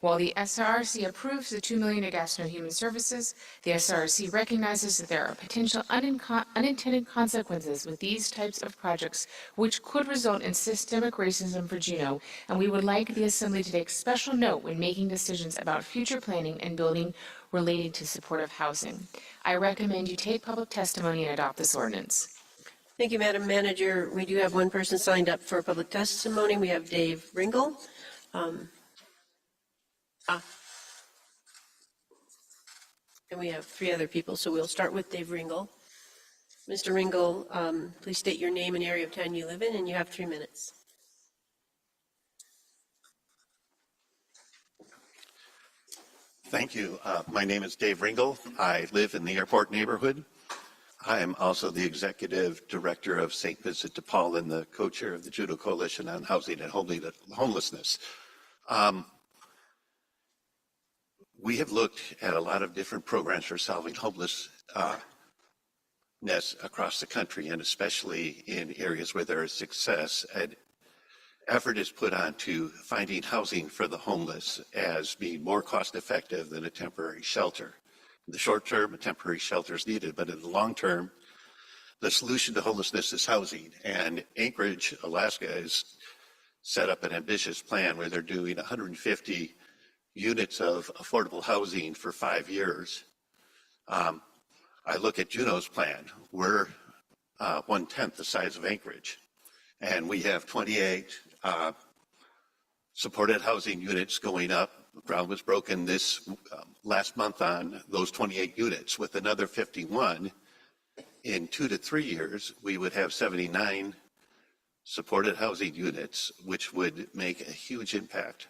While the SRC approves the $2 million to Gastineau Human Services, the SRC recognizes that there are potential unintended consequences with these types of projects which could result in systemic racism for Juneau, and we would like the Assembly to take special note when making decisions about future planning and building related to supportive housing. I recommend you take public testimony and adopt this ordinance. Thank you, Madam Manager. We do have one person signed up for public testimony. We have Dave Ringel. And we have 3 other people, so we'll start with Dave Ringel. Mr. Ringel, please state your name and area of town you live in, and you have 3 minutes. Thank you. My name is Dave Ringel. I live in the airport neighborhood. I am also the executive director of St. Vincent de Paul and the co-chair of the Juneau Coalition on Housing and Homelessness. We have looked at a lot of different programs for solving homelessness across the country, and especially in areas where there is success. An effort is put on to finding housing for the homeless as being more cost effective than a temporary shelter. In the short term, a temporary shelter is needed, but in the long term, the solution to homelessness is housing. And Anchorage, Alaska, has set up an ambitious plan where they're doing 150 units of affordable housing for 5 years. I look at Juneau's plan. We're 1/10 the size of Anchorage, and we have 28 supported housing units going up. The ground was broken this last month on those 28 units. With another 51, in 2 to 3 years, we would have 79 supported housing units, which would make a huge impact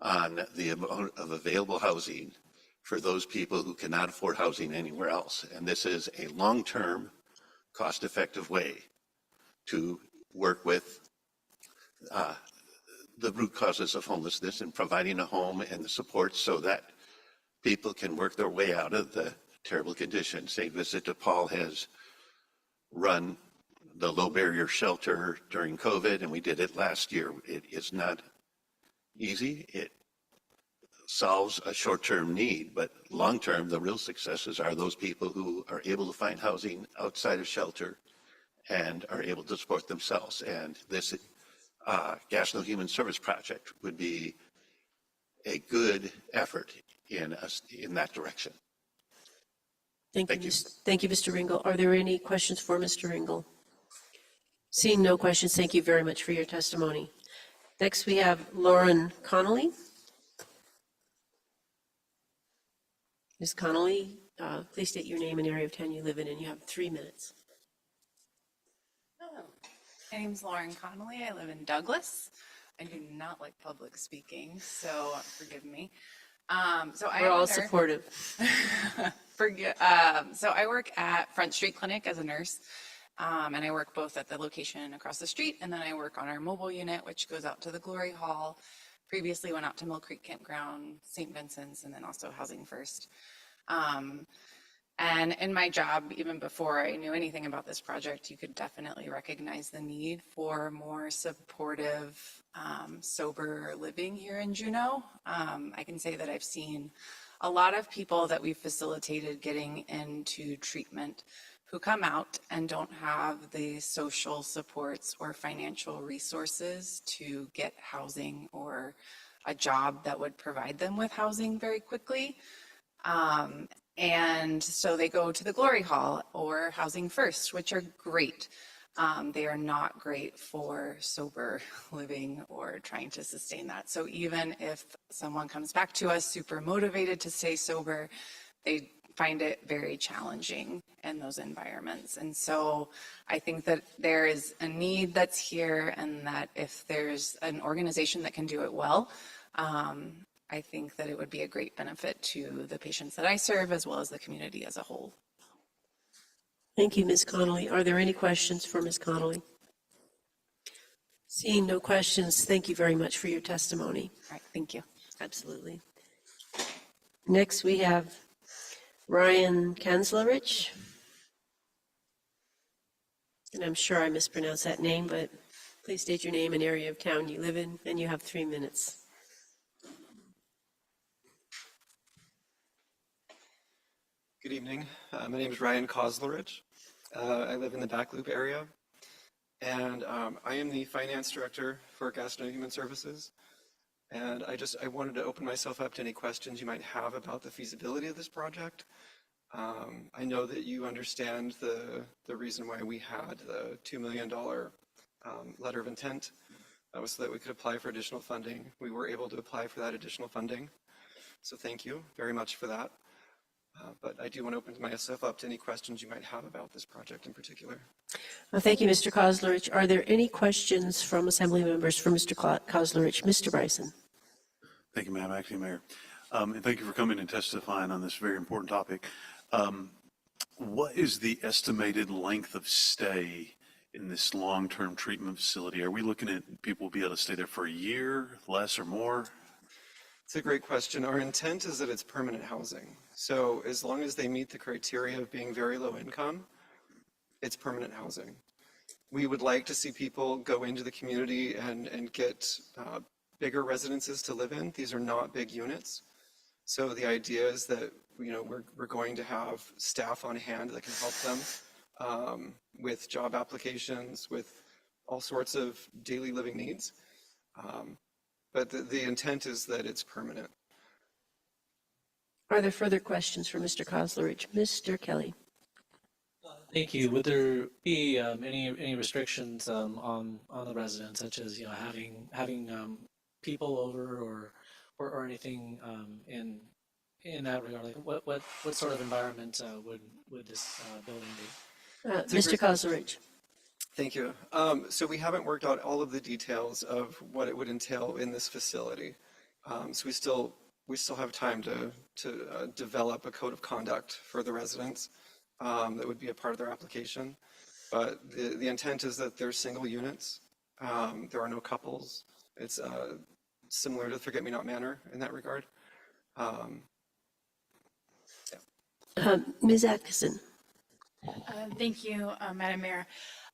on the amount of available housing for those people who cannot afford housing anywhere else. And this is a long-term, cost-effective way to work with the root causes of homelessness and providing a home and the support so that people can work their way out of the terrible conditions. St. Vincent de Paul has run the low barrier shelter during COVID, and we did it last year. It is not easy. It solves a short-term need, but long-term, the real successes are those people who are able to find housing outside of shelter and are able to support themselves. And this Gatineau Human Service Project would be a good effort in that direction. Thank you. Thank you. Thank you, Mr. Ringel. Are there any questions for Mr. Ringel? Seeing no questions, thank you very much for your testimony. Next, we have Lauren Connolly. Ms. Connolly, please state your name and area of town you live in, and you have 3 minutes. Hello, my name's Lauren Connolly. I live in Douglas. I do not like public speaking, so forgive me. We're all supportive. So I work at Front Street Clinic as a nurse, and I work both at the location across the street, and then I work on our mobile unit, which goes out to the Glory Hall. Previously went out to Mill Creek Campground, St. Vincent's, and then also Housing First. And in my job, even before I knew anything about this project, you could definitely recognize the need for more supportive, sober living here in Juneau. I can say that I've seen a lot of people that we've facilitated getting into treatment who come out and don't have the social supports or financial resources to get housing or a job that would provide them with housing very quickly. And so they go to the Glory Hall or Housing First, which are great. They are not great for sober living or trying to sustain that. So even if someone comes back to us super motivated to stay sober, they find it very challenging in those environments. And so I think that there is a need that's here, and that if there's an organization that can do it well, I think that it would be a great benefit to the patients that I serve as well as the community as a whole. Thank you, Ms. Connolly. Are there any questions for Ms. Connolly? Seeing no questions, thank you very much for your testimony. All right, thank you. Absolutely. Next, we have Ryan Kanzlerich. And I'm sure I mispronounced that name, but please state your name and area of town you live in, and you have 3 minutes. Good evening. My name is Ryan Kozlerich. I live in the Back Loop area, and I am the finance director for Gatineau Human Services. And I wanted to open myself up to any questions you might have about the feasibility of this project. I know that you understand the reason why we had the $2 million letter of intent. That was so that we could apply for additional funding. We were able to apply for that additional funding. So thank you very much for that. But I do want to open myself up to any questions you might have about this project in particular. Thank you, Mr. Kozlerich. Are there any questions from Assembly members for Mr. Kozlerich? Mr. Bryson. Thank you, Madam Acting Mayor. And thank you for coming and testifying on this very important topic. What is the estimated length of stay in this long-term treatment facility? Are we looking at people will be able to stay there for a year, less or more? It's a great question. Our intent is that it's permanent housing. So as long as they meet the criteria of being very low income, it's permanent housing. We would like to see people go into the community and get bigger residences to live in. These are not big units. So the idea is that we're going to have staff on hand that can help them with job applications, with all sorts of daily living needs. But the intent is that it's permanent. Are there further questions for Mr. Kozlerich? Mr. Kelly. Thank you. Would there be any restrictions on the residents, such as having people over or anything in that regard? Like what sort of environment would this building be? Mr. Kozlerich. Thank you. So we haven't worked out all of the details of what it would entail in this facility. So we still have time to develop a code of conduct for the residents that would be a part of their application. But the intent is that they're single units. There are no couples. It's similar to Forget-Me-Not Manor in that regard. Ms. Atkinson? Thank you, Madam Mayor.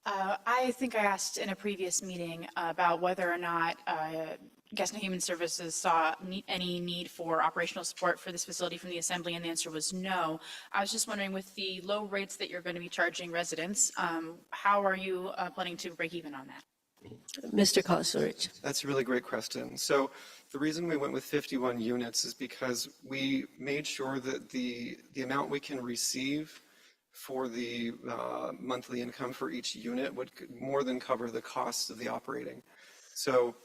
I think I asked in a previous meeting about whether or not Gastineau Human Services saw any need for operational support for this facility from the Assembly, and the answer was no. I was just wondering, with the low rates that you're going to be charging residents, how are you planning to break even on that? Mr. Koslerich? That's a really great question. So the reason we went with 51 units is because we made sure that the amount we can receive for the monthly income for each unit would more than cover the cost of the operating. So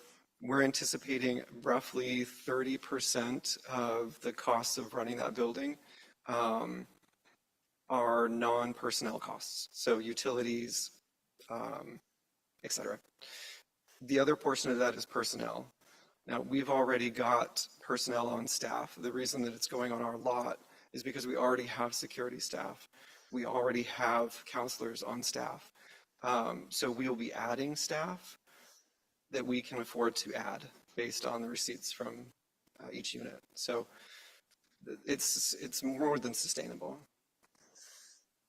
we're anticipating roughly 30% of the costs of running that building are non-personnel costs, so utilities, et cetera. The other portion of that is personnel. Now, we've already got personnel on staff. The reason that it's going on our lot is because we already have security staff. We already have counselors on staff. So we'll be adding staff that we can afford to add based on the receipts from each unit. So it's more than sustainable.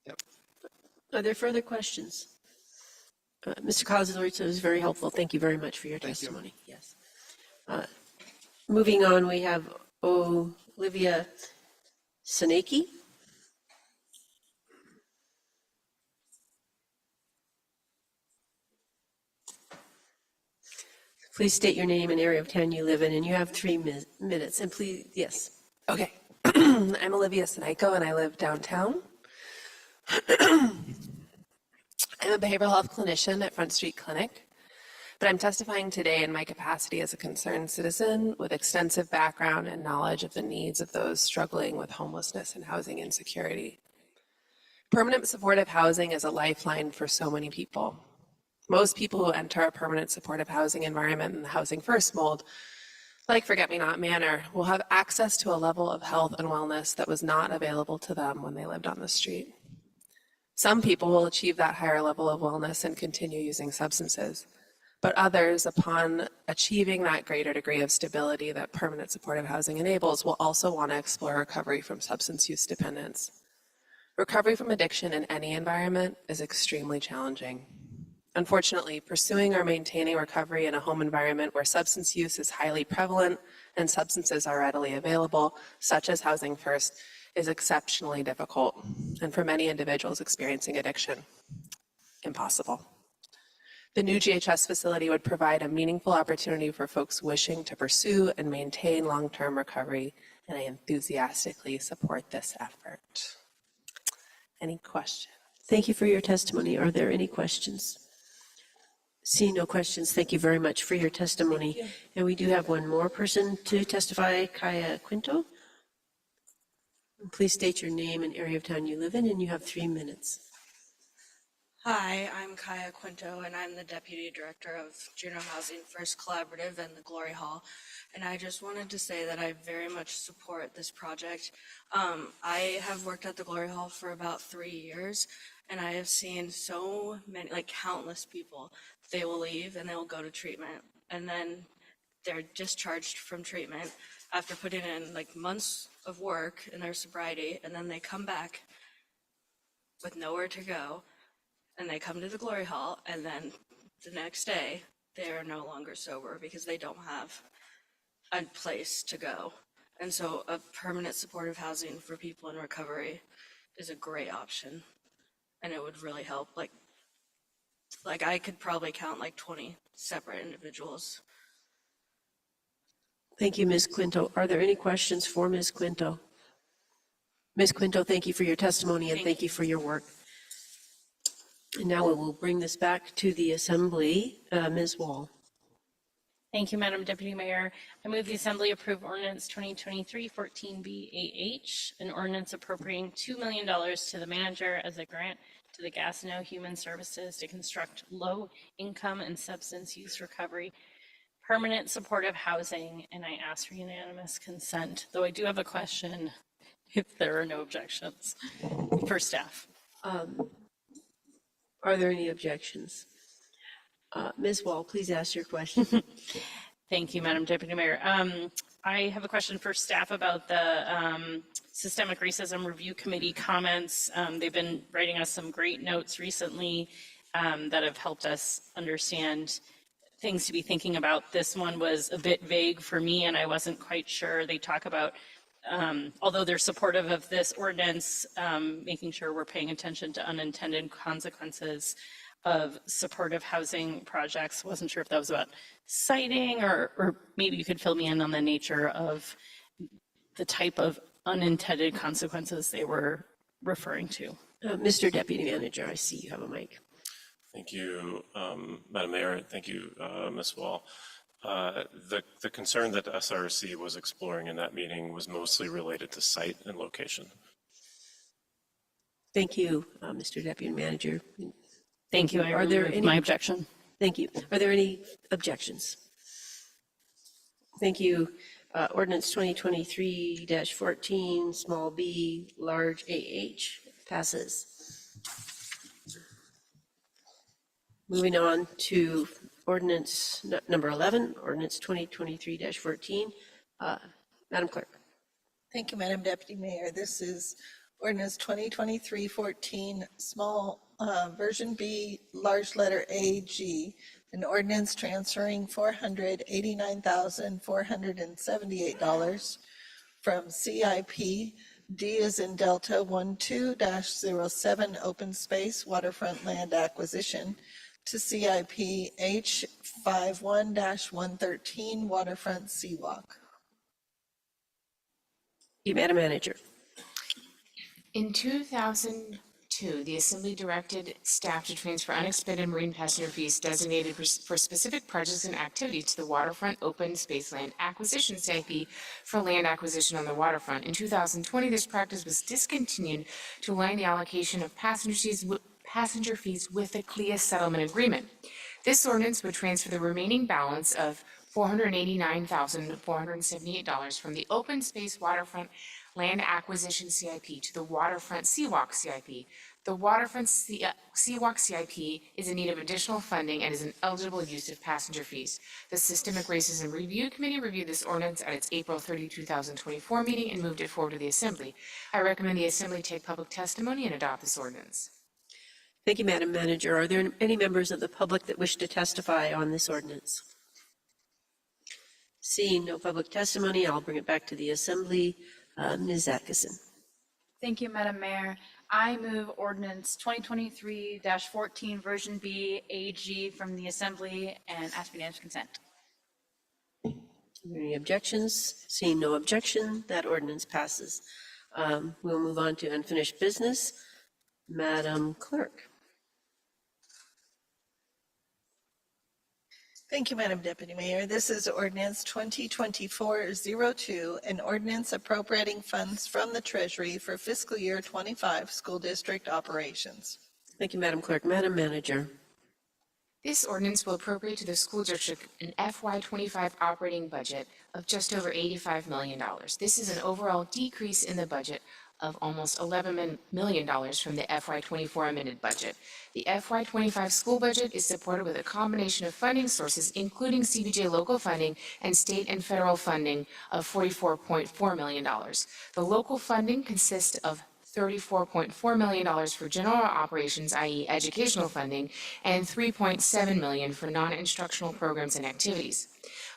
Yep. Are there further questions? Mr. Koslerich, it was very helpful. Thank you very much for your testimony. Yes. Moving on, we have Olivia Saneki. Please state your name and area of town you live in, and you have 3 minutes. And please, yes. Okay. I'm Olivia Seniko, and I live downtown. I'm a behavioral health clinician at Front Street Clinic, but I'm testifying today in my capacity as a concerned citizen with extensive background and knowledge of the needs of those struggling with homelessness and housing insecurity. Permanent supportive housing is a lifeline for so many people. Most people who enter a permanent supportive housing environment in the Housing First mold, like Forget-Me-Not Manor, will have access to a level of health and wellness that was not available to them when they lived on the street. Some people will achieve that higher level of wellness and continue using substances, but others, upon achieving that greater degree of stability that permanent supportive housing enables, will also want to explore recovery from substance use dependence. Recovery from addiction in any environment is extremely challenging. Unfortunately, pursuing or maintaining recovery in a home environment where substance use is highly prevalent and substances are readily available, such as Housing First, is exceptionally difficult, and for many individuals experiencing addiction, impossible. The new GHS facility would provide a meaningful opportunity for folks wishing to pursue and maintain long-term recovery, and I enthusiastically support this effort. Any questions? Thank you for your testimony. Are there any questions? Seeing no questions, thank you very much for your testimony. And we do have one more person to testify, Kaya Quinto. Please state your name and area of town you live in, and you have 3 minutes. Hi, I'm Kaya Quinto, and I'm the Deputy Director of Juneau Housing First Collaborative and the Glory Hall. And I just wanted to say that I very much support this project. I have worked at the Glory Hall for about 3 years, and I have seen so many, like countless people, they will leave and they'll go to treatment, and then they're discharged from treatment after putting in like months of work in their sobriety, and then they come back with nowhere to go, and they come to the Glory Hall, and then the next day they are no longer sober because they don't have a place to go. And so a permanent supportive housing for people in recovery is a great option, and it would really help. Like I could probably count like 20 separate individuals. Thank you, Ms. Quinto. Are there any questions for Ms. Quinto? Ms. Quinto, thank you for your testimony and thank you for your work. And now we will bring this back to the Assembly. Ms. Wall. Thank you, Madam Deputy Mayor. I move the Assembly approve ordinance 2023-14BAH, an ordinance appropriating $2 million to the manager as a grant to the Gastineau Human Services to construct low-income and substance use recovery permanent supportive housing, and I ask for unanimous consent, though I do have a question if there are no objections for staff. Are there any objections? Ms. Wall, please ask your question. Thank you, Madam Deputy Mayor. I have a question for staff about the Systemic Racism Review Committee comments. They've been writing us some great notes recently that have helped us understand things to be thinking about. This one was a bit vague for me, and I wasn't quite sure. They talk about, although they're supportive of this ordinance, making sure we're paying attention to unintended consequences of supportive housing projects. Wasn't sure if that was about siting, or maybe you could fill me in on the nature of the type of unintended consequences they were referring to. Mr. Deputy Manager, I see you have a mic. Thank you, Madam Mayor. Thank you, Ms. Wall. The concern that SRC was exploring in that meeting was mostly related to site and location. Thank you, Mr. Deputy Manager. Thank you. I remove my objection. Thank you. Are there any objections? Thank you. Ordinance 2023-14, small b, large AH, passes. Moving on to ordinance number 11, ordinance 2023-14. Madam Clerk. Thank you, Madam Deputy Mayor. This is ordinance 2023-14, small version B, large letter AG, an ordinance transferring $489,478 from CIP D as in Delta 12-07 open space waterfront land acquisition to CIP H51-113 waterfront seawalk. Madam Manager. In 2002, the Assembly directed staff to transfer unexpended marine passenger fees designated for specific projects and activities to the waterfront open space land acquisition CIP for land acquisition on the waterfront. In 2020, this practice was discontinued to align the allocation of passenger fees with the CLIA settlement agreement. This ordinance would transfer the remaining balance of $489,478 from the open space waterfront land acquisition CIP to the waterfront seawalk CIP. The waterfront seawalk CIP is in need of additional funding and is an eligible use of passenger fees. The Systemic Racism Review Committee reviewed this ordinance at its April 30, 2024 meeting and moved it forward to the Assembly. I recommend the Assembly take public testimony and adopt this ordinance. Thank you, Madam Manager. Are there any members of the public that wish to testify on this ordinance? Seeing no public testimony, I'll bring it back to the Assembly. Ms. Atkinson. Thank you, Madam Mayor. I move ordinance 2023-14 version B AG from the Assembly and ask for unanimous consent. Are there any objections? Seeing no objection, that ordinance passes. We'll move on to unfinished business. Madam Clerk. Thank you, Madam Deputy Mayor. This is ordinance 2024-02, an ordinance appropriating funds from the Treasury for fiscal year 25 school district operations. Thank you, Madam Clerk. Madam Manager. This ordinance will appropriate to the school district an FY25 operating budget of just over $85 million. This is an overall decrease in the budget of almost $11 million from the FY24 amended budget. The FY25 school budget is supported with a combination of funding sources, including CBJ local funding and state and federal funding of $44.4 million. The local funding consists of $34.4 million for general operations, i.e. educational funding, and $3.7 million for non-instructional programs and activities.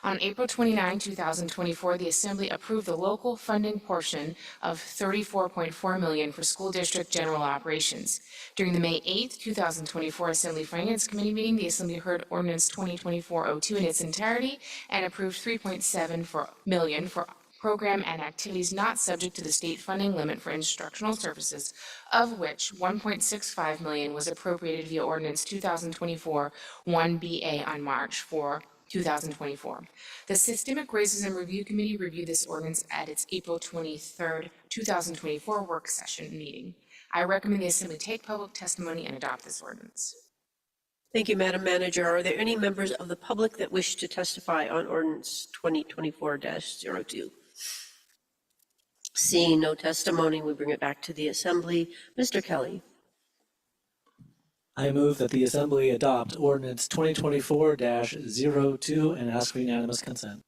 On April 29, 2024, the Assembly approved the local funding portion of $34.4 million for school district general operations. During the May 8, 2024 Assembly Finance Committee meeting, the Assembly heard Ordinance 2024-02 in its entirety and approved $3.7 million for program and activities not subject to the state funding limit for instructional services, of which $1.65 million was appropriated via Ordinance 2024-1BA on March 4, 2024. The Systemic Racism Review Committee reviewed this ordinance at its April 23, 2024 work session meeting. I recommend the Assembly take public testimony and adopt this ordinance. Thank you, Madam Manager. Are there any members of the public that wish to testify on ordinance 2024-02? Seeing no testimony, we bring it back to the Assembly. Mr. Kelly. I move that the Assembly adopt ordinance 2024-02 and ask for unanimous consent.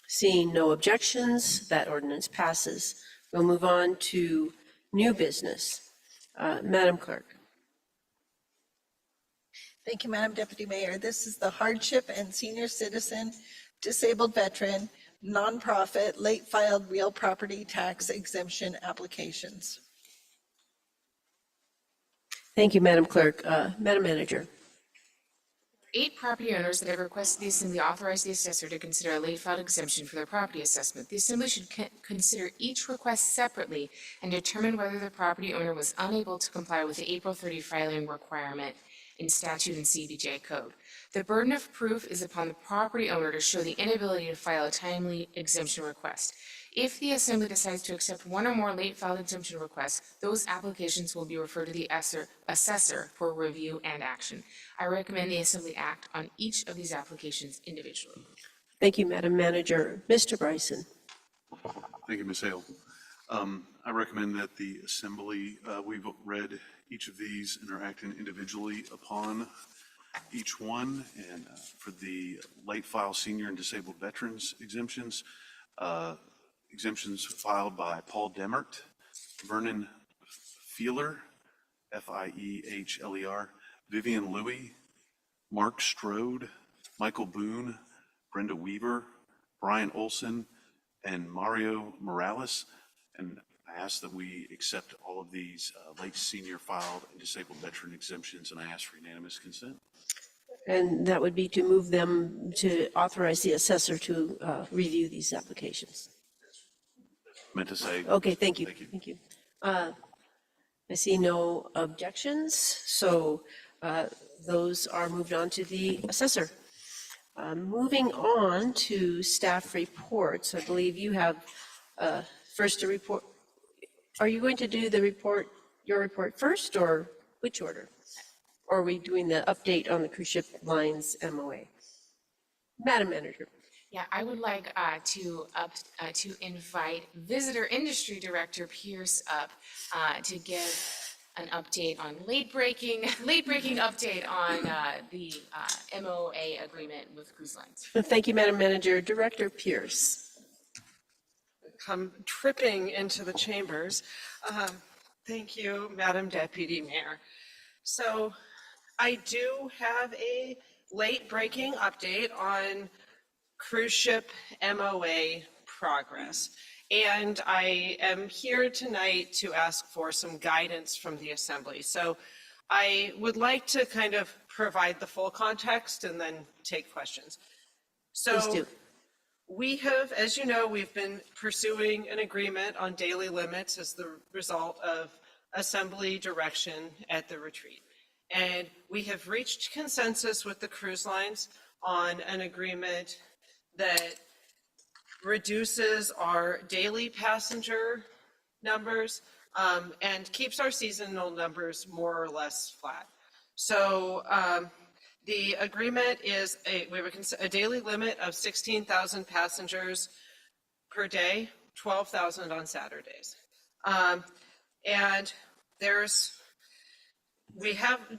Seeing no objections, that ordinance passes. We'll move on to new business. Madam Clerk. Thank you, Madam Deputy Mayor. This is the Hardship and Senior Citizen Disabled Veteran Nonprofit Late Filed Real Property Tax Exemption Applications. Thank you, Madam Clerk. Madam Manager. 8 property owners that have requested the Assembly authorize the assessor to consider a late filed exemption for their property assessment. The Assembly should consider each request separately and determine whether the property owner was unable to comply with the April 30 filing requirement in statute and CBJ code. The burden of proof is upon the property owner to show the inability to file a timely exemption request. If the Assembly decides to accept one or more late filed exemption requests, those applications will be referred to the assessor for review and action. I recommend the Assembly act on each of these applications individually. Thank you, Madam Manager. Mr. Bryson. Thank you, Ms. Hale. I recommend that the Assembly, we've read each of these and are acting individually upon each one. And for the late file senior and disabled veterans exemptions, exemptions filed by Paul Demert, Vernon Fieler, F-I-E-H-L-E-R, Vivian Louie, Mark Strode, Michael Boone, Brenda Weaver, Brian Olson, and Mario Morales. And I ask that we accept all of these late senior filed and disabled veteran exemptions, and I ask for unanimous consent. And that would be to move them to authorize the assessor to review these applications. Meant to say. Okay, thank you. Thank you. I see no objections, so those are moved on to the assessor. Moving on to staff reports, I believe you have first a report. Are you going to do the report, your report first, or which order? Or are we doing the update on the cruise ship lines MOA? Madam Manager. Yeah, I would like to invite Visitor Industry Director Pierce up to give an update on late breaking update on the MOA agreement with cruise lines. Thank you, Madam Manager. Director Pierce. Come tripping into the chambers. Thank you, Madam Deputy Mayor. So I do have a late breaking update on cruise ship MOA progress. And I am here tonight to ask for some guidance from the Assembly. So I would like to kind of provide the full context and then take questions. So Please do. we have, as you know, we've been pursuing an agreement on daily limits as the result of Assembly direction at the retreat. And we have reached consensus with the cruise lines on an agreement that reduces our daily passenger numbers and keeps our seasonal numbers more or less flat. So the agreement is we have a daily limit of 16,000 passengers per day, 12,000 on Saturdays. And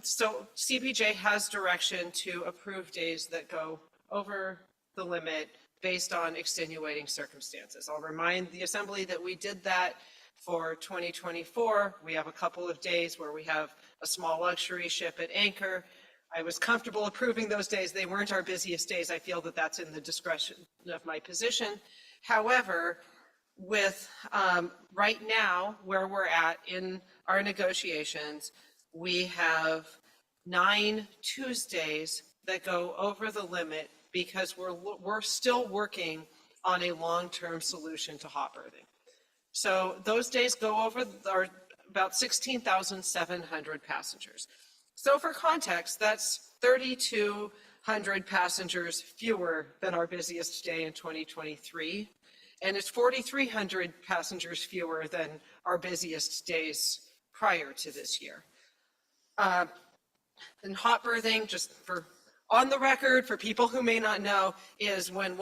so CBJ has direction to approve days that go over the limit based on extenuating circumstances. I'll remind the Assembly that we did that for 2024. We have a couple of days where we have a small luxury ship at anchor. I was comfortable approving those days. They weren't our busiest days. I feel that that's in the discretion of my position. However, with right now where we're at in our negotiations, we have 9 Tuesdays that go over the limit because we're still working on a long-term solution to hot berthing. So those days go over are about 16,700 passengers. So for context, that's 3,200 passengers fewer than our busiest day in 2023. And it's 4,300 passengers fewer than our busiest days prior to this year. And hot berthing, just for on the record, for people who may not know, is when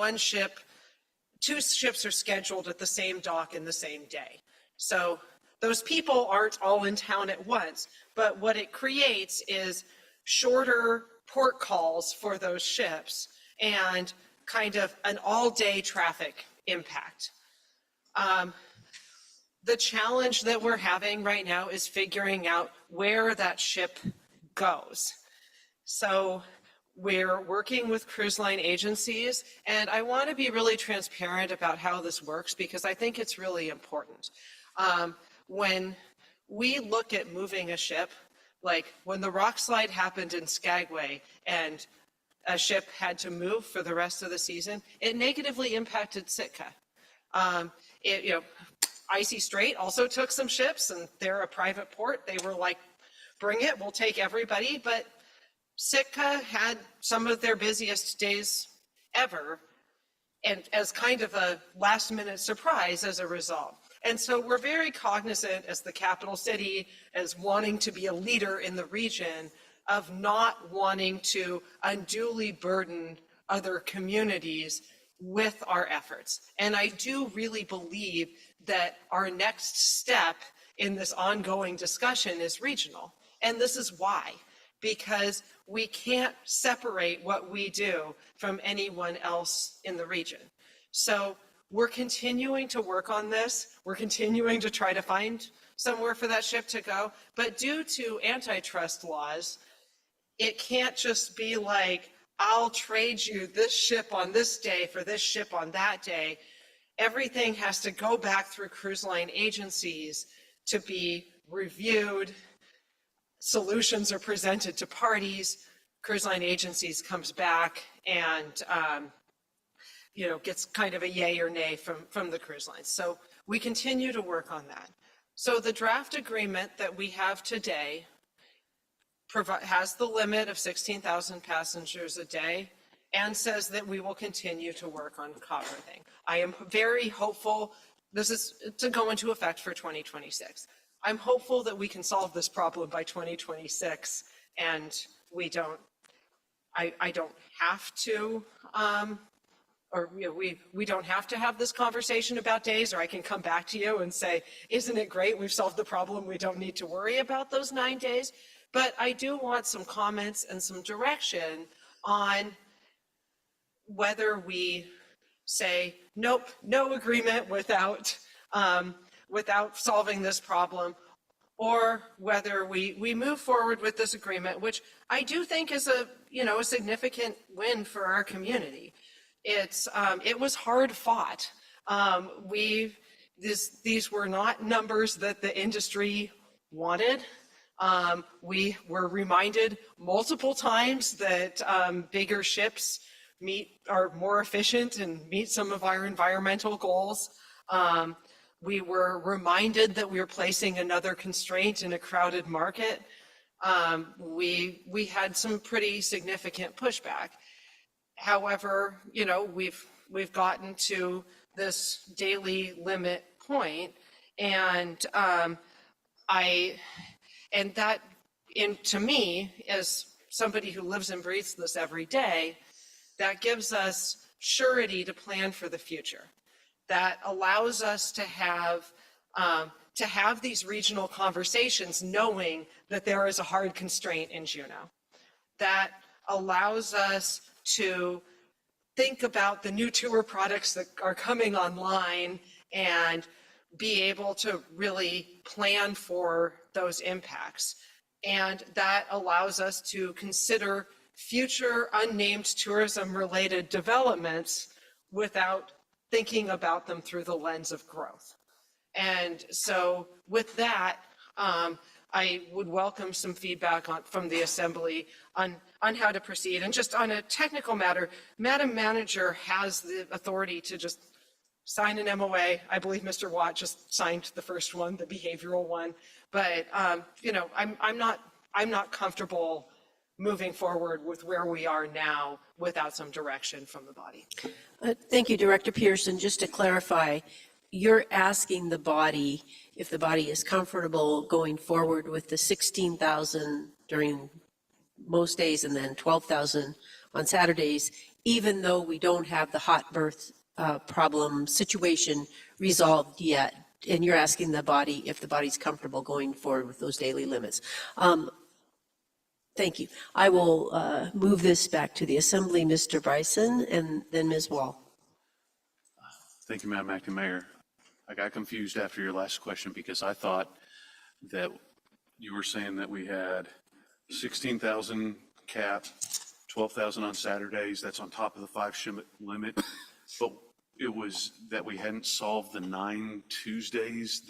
two ships are scheduled at the same dock in the same day. So those people aren't all in town at once, but what it creates is shorter port calls for those ships and kind of an all-day traffic impact. The challenge that we're having right now is figuring out where that ship goes. So we're working with cruise line agencies, and I want to be really transparent about how this works because I think it's really important. When we look at moving a ship, like when the rock slide happened in Skagway and a ship had to move for the rest of the season, it negatively impacted Sitka. Icy Strait also took some ships, and they're a private port. They were like, bring it, we'll take everybody. But Sitka had some of their busiest days ever, and as kind of a last minute surprise as a result. And so we're very cognizant as the capital city, as wanting to be a leader in the region, of not wanting to unduly burden other communities with our efforts. And I do really believe that our next step in this ongoing discussion is regional. And this is why, because we can't separate what we do from anyone else in the region. So we're continuing to work on this. We're continuing to try to find somewhere for that ship to go. But due to antitrust laws, it can't just be like, I'll trade you this ship on this day for this ship on that day. Everything has to go back through cruise line agencies to be reviewed. Solutions are presented to parties. Cruise line agencies comes back and gets kind of a yay or nay from the cruise lines. So we continue to work on that. So the draft agreement that we have today has the limit of 16,000 passengers a day and says that we will continue to work on copperthing. I am very hopeful, this is to go into effect for 2026. I'm hopeful that we can solve this problem by 2026 and we don't have to, we don't have to have this conversation about days, or I can come back to you and say, isn't it great, we've solved the problem, we don't need to worry about those 9 days. But I do want some comments and some direction on whether we say, nope, no agreement without solving this problem, or whether we move forward with this agreement, which I do think is a significant win for our community. It was hard fought. These were not numbers that the industry wanted. We were reminded multiple times that bigger ships are more efficient and meet some of our environmental goals. We were reminded that we were placing another constraint in a crowded market. We had some pretty significant pushback. However, we've gotten to this daily limit point, and to me, as somebody who lives and breathes this every day, that gives us surety to plan for the future. That allows us to have these regional conversations knowing that there is a hard constraint in Juneau. That allows us to think about the new tour products that are coming online and be able to really plan for those impacts. And that allows us to consider future unnamed tourism-related developments without thinking about them through the lens of growth. And so with that, I would welcome some feedback from the Assembly on how to proceed. And just on a technical matter, Madam Manager has the authority to just sign an MOA. I believe Mr. Watt just signed the first one, the behavioral one. But I'm not comfortable moving forward with where we are now without some direction from the body. Thank you, Director Pearson. Just to clarify, you're asking the body if the body is comfortable going forward with the 16,000 during most days and then 12,000 on Saturdays, even though we don't have the hot berth problem situation resolved yet. and you're asking the body if the body's comfortable going forward with those daily limits. Thank you. I will move this back to the Assembly, Mr. Bryson, and then Ms. Wall. Thank you, Madam Acting Mayor. I got confused after your last question because I thought that you were saying that we had 16,000 cap, 12,000 on Saturdays. That's on top of the 5 shipment limit. But it was that we hadn't solved the 9 Tuesdays,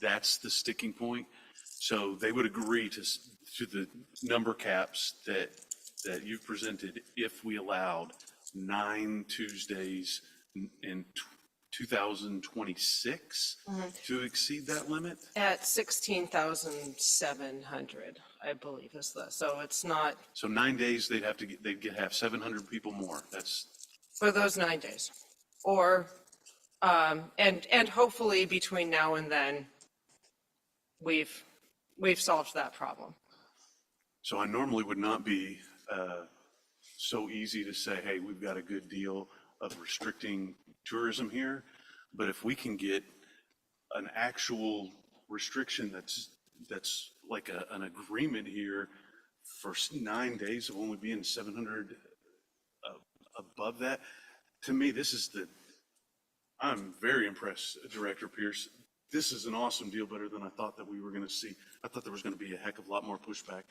that's the sticking point. So they would agree to the number caps that you've presented if we allowed 9 Tuesdays in 2026 to exceed that limit? At 16,700, I believe is so it's not. So 9 days, they'd have 700 people more. That's For those 9 days. Or, and hopefully between now and then, we've solved that problem. So I normally would not be so easy to say, hey, we've got a good deal of restricting tourism here. But if we can get an actual restriction that's like an agreement here for 9 days of only being 700 above that, to me, I'm very impressed, Director Pierce. This is an awesome deal, better than I thought that we were going to see. I thought there was going to be a heck of a lot more pushback.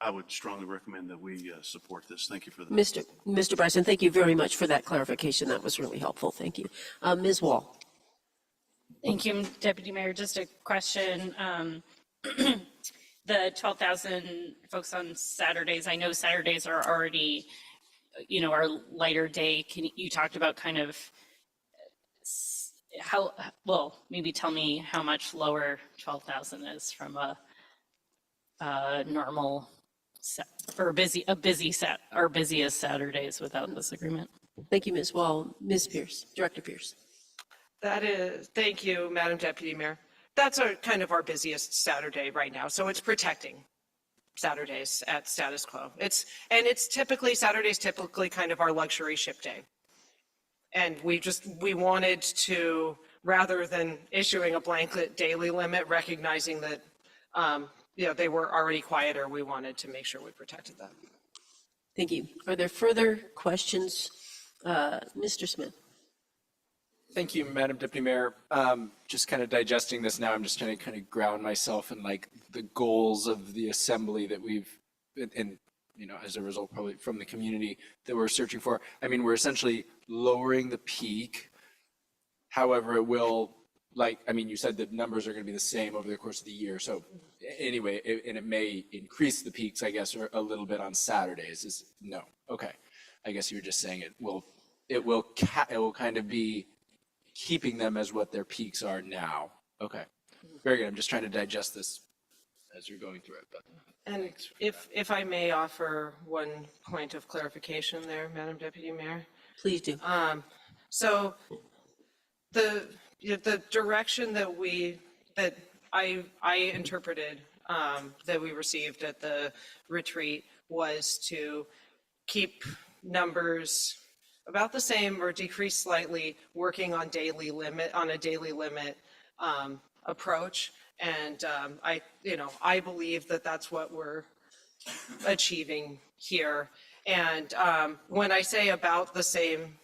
I would strongly recommend that we support this. Thank you for that. Mr. Bryson, thank you very much for that clarification. That was really helpful. Thank you. Ms. Wall. Thank you, Deputy Mayor. Just a question. The 12,000 folks on Saturdays, I know Saturdays are already, our lighter day. You talked about kind of maybe tell me how much lower 12,000 is from a normal or busiest Saturdays without this agreement. Thank you, Ms. Wall. Ms. Pierce, Director Pierce. Thank you, Madam Deputy Mayor. That's kind of our busiest Saturday right now. So it's protecting Saturdays at status quo. Saturday's typically kind of our luxury ship day. And we wanted to, rather than issuing a blanket daily limit, recognizing that, they were already quieter, we wanted to make sure we protected them. Thank you. Are there further questions? Mr. Smith. Thank you, Madam Deputy Mayor. Just kind of digesting this now, I'm just trying to kind of ground myself in like the goals of the assembly that we've, and as a result probably from the community that we're searching for. I mean, we're essentially lowering the peak. However, it will, you said the numbers are going to be the same over the course of the year. So anyway, and it may increase the peaks, I guess, or a little bit on Saturdays. No. Okay. I guess you were just saying it will kind of be keeping them as what their peaks are now. Okay. Very good. I'm just trying to digest this as you're going through it. But. And if I may offer one point of clarification there, Madam Deputy Mayor. Please do. So the direction that I interpreted that we received at the retreat was to keep numbers about the same or decrease slightly, working on a daily limit approach. And I believe that that's what we're achieving here. And when I say about the same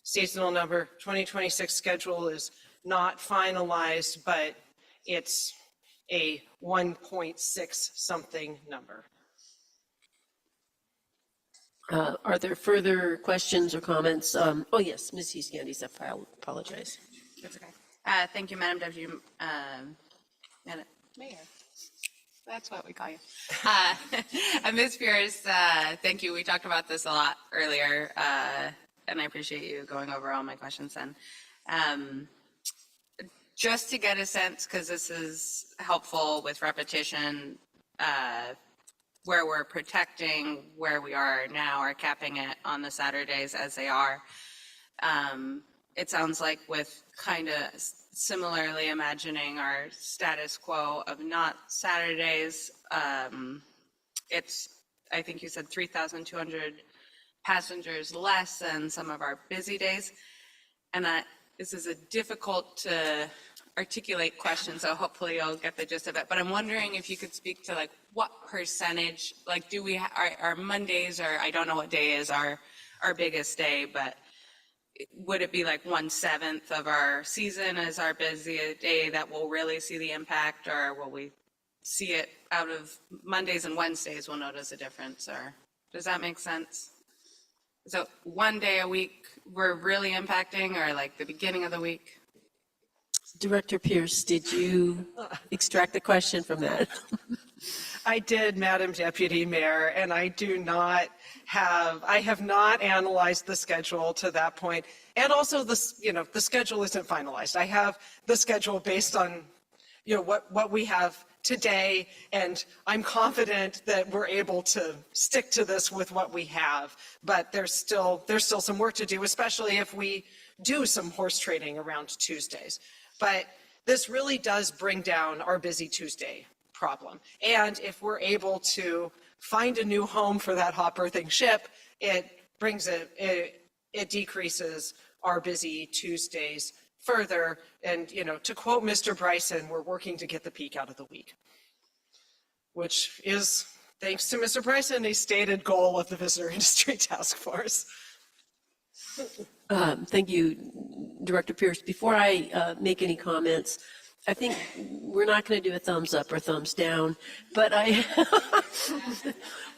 seasonal number, 2026 schedule is not finalized, but it's a 1.6 something number. Are there further questions or comments? Oh, yes, Ms. Heascandies, I apologize. That's okay. Thank you, Madam Deputy Mayor. That's what we call you. Ms. Pierce, thank you. We talked about this a lot earlier, and I appreciate you going over all my questions then. Just to get a sense, because this is helpful with repetition, where we're protecting where we are now or capping it on the Saturdays as they are. It sounds like with kind of similarly imagining our status quo of not Saturdays, it's, I think you said 3,200 passengers less than some of our busy days. And this is a difficult to articulate question, so hopefully you'll get the gist of it. But I'm wondering if you could speak to like what percentage, like do we, our Mondays, or I don't know what day is our biggest day, but would it be like 1/7 of our season as our busiest day that we'll really see the impact, or will we see it out of Mondays and Wednesdays we'll notice a difference, or does that make sense? So one day a week we're really impacting, or like the beginning of the week? Director Pierce, did you extract the question from that? I did, Madam Deputy Mayor, and I have not analyzed the schedule to that point. And also the schedule isn't finalized. I have the schedule based on, what we have today, and I'm confident that we're able to stick to this with what we have. But there's still some work to do, especially if we do some horse trading around Tuesdays. But this really does bring down our busy Tuesday problem. And if we're able to find a new home for that hot birthing ship, it decreases our busy Tuesdays further. And, to quote Mr. Bryson, we're working to get the peak out of the week, which is, thanks to Mr. Bryson, a stated goal of the Visitor Industry Task Force. Thank you, Director Pierce. Before I make any comments, I think we're not going to do a thumbs up or thumbs down, but I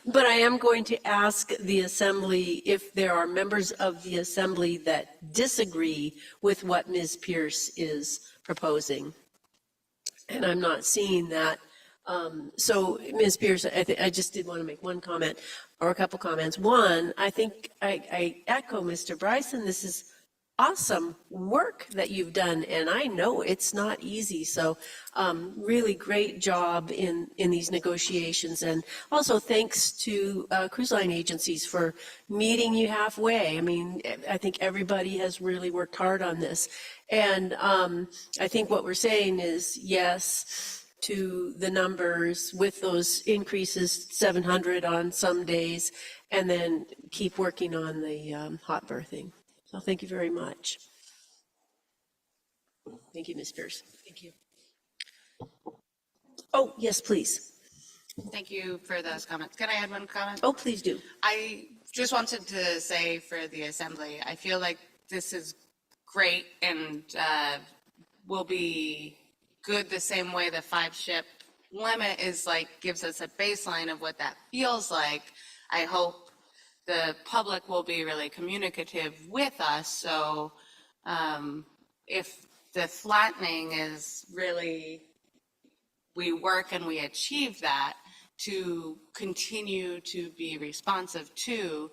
am going to ask the Assembly if there are members of the Assembly that disagree with what Ms. Pierce is proposing. And I'm not seeing that. So, Ms. Pierce, I just did want to make one comment, or a couple comments. One, I think I echo Mr. Bryson. This is awesome work that you've done, and I know it's not easy. So, really great job in these negotiations, and also thanks to cruise line agencies for meeting you halfway. I mean, I think everybody has really worked hard on this, and I think what we're saying is yes to the numbers with those increases, 700 on some days, and then keep working on the hot birthing. So thank you very much. Thank you, Ms. Pierce. Thank you. Oh, yes, please. Thank you for those comments. Can I add one comment? Oh, please do. I just wanted to say for the Assembly, I feel like this is great and will be good the same way the 5-ship limit is gives us a baseline of what that feels like. I hope the public will be really communicative with us. So if the flattening is really, we work and we achieve that, to continue to be responsive to,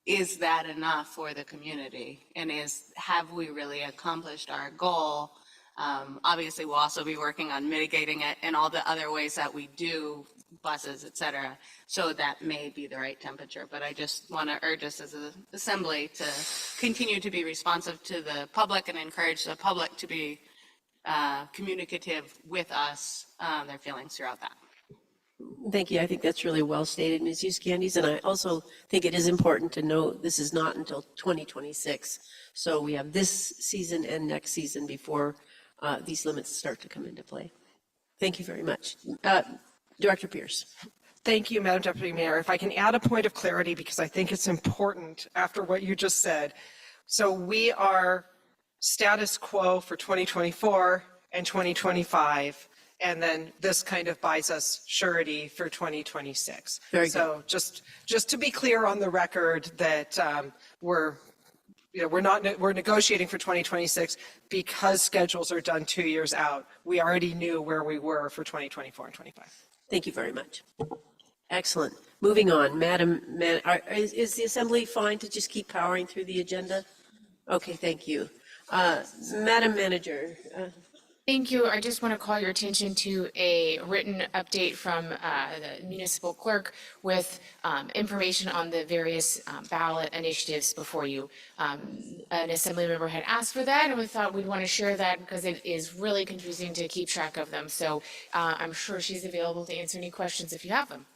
is that enough for the community? And have we really accomplished our goal? Obviously, we'll also be working on mitigating it in all the other ways that we do, buses, et cetera. So that may be the right temperature. But I just want to urge us as an Assembly to continue to be responsive to the public and encourage the public to be communicative with us, their feelings throughout that. Thank you. I think that's really well stated, Ms. Hughes-Candies. And I also think it is important to note this is not until 2026. So we have this season and next season before these limits start to come into play. Thank you very much. Director Pierce. Thank you, Madam Deputy Mayor. If I can add a point of clarity, because I think it's important after what you just said. So we are status quo for 2024 and 2025, and then this kind of buys us surety for 2026. Very good. So just to be clear on the record that we're negotiating for 2026 because schedules are done 2 years out. We already knew where we were for 2024 and 25. Thank you very much. Excellent. Moving on, is the Assembly fine to just keep powering through the agenda? Okay, thank you. Madam Manager. Thank you. I just want to call your attention to a written update from the municipal clerk with information on the various ballot initiatives before you. An assembly member had asked for that, and we thought we'd want to share that because it is really confusing to keep track of them. So I'm sure she's available to answer any questions if you have them.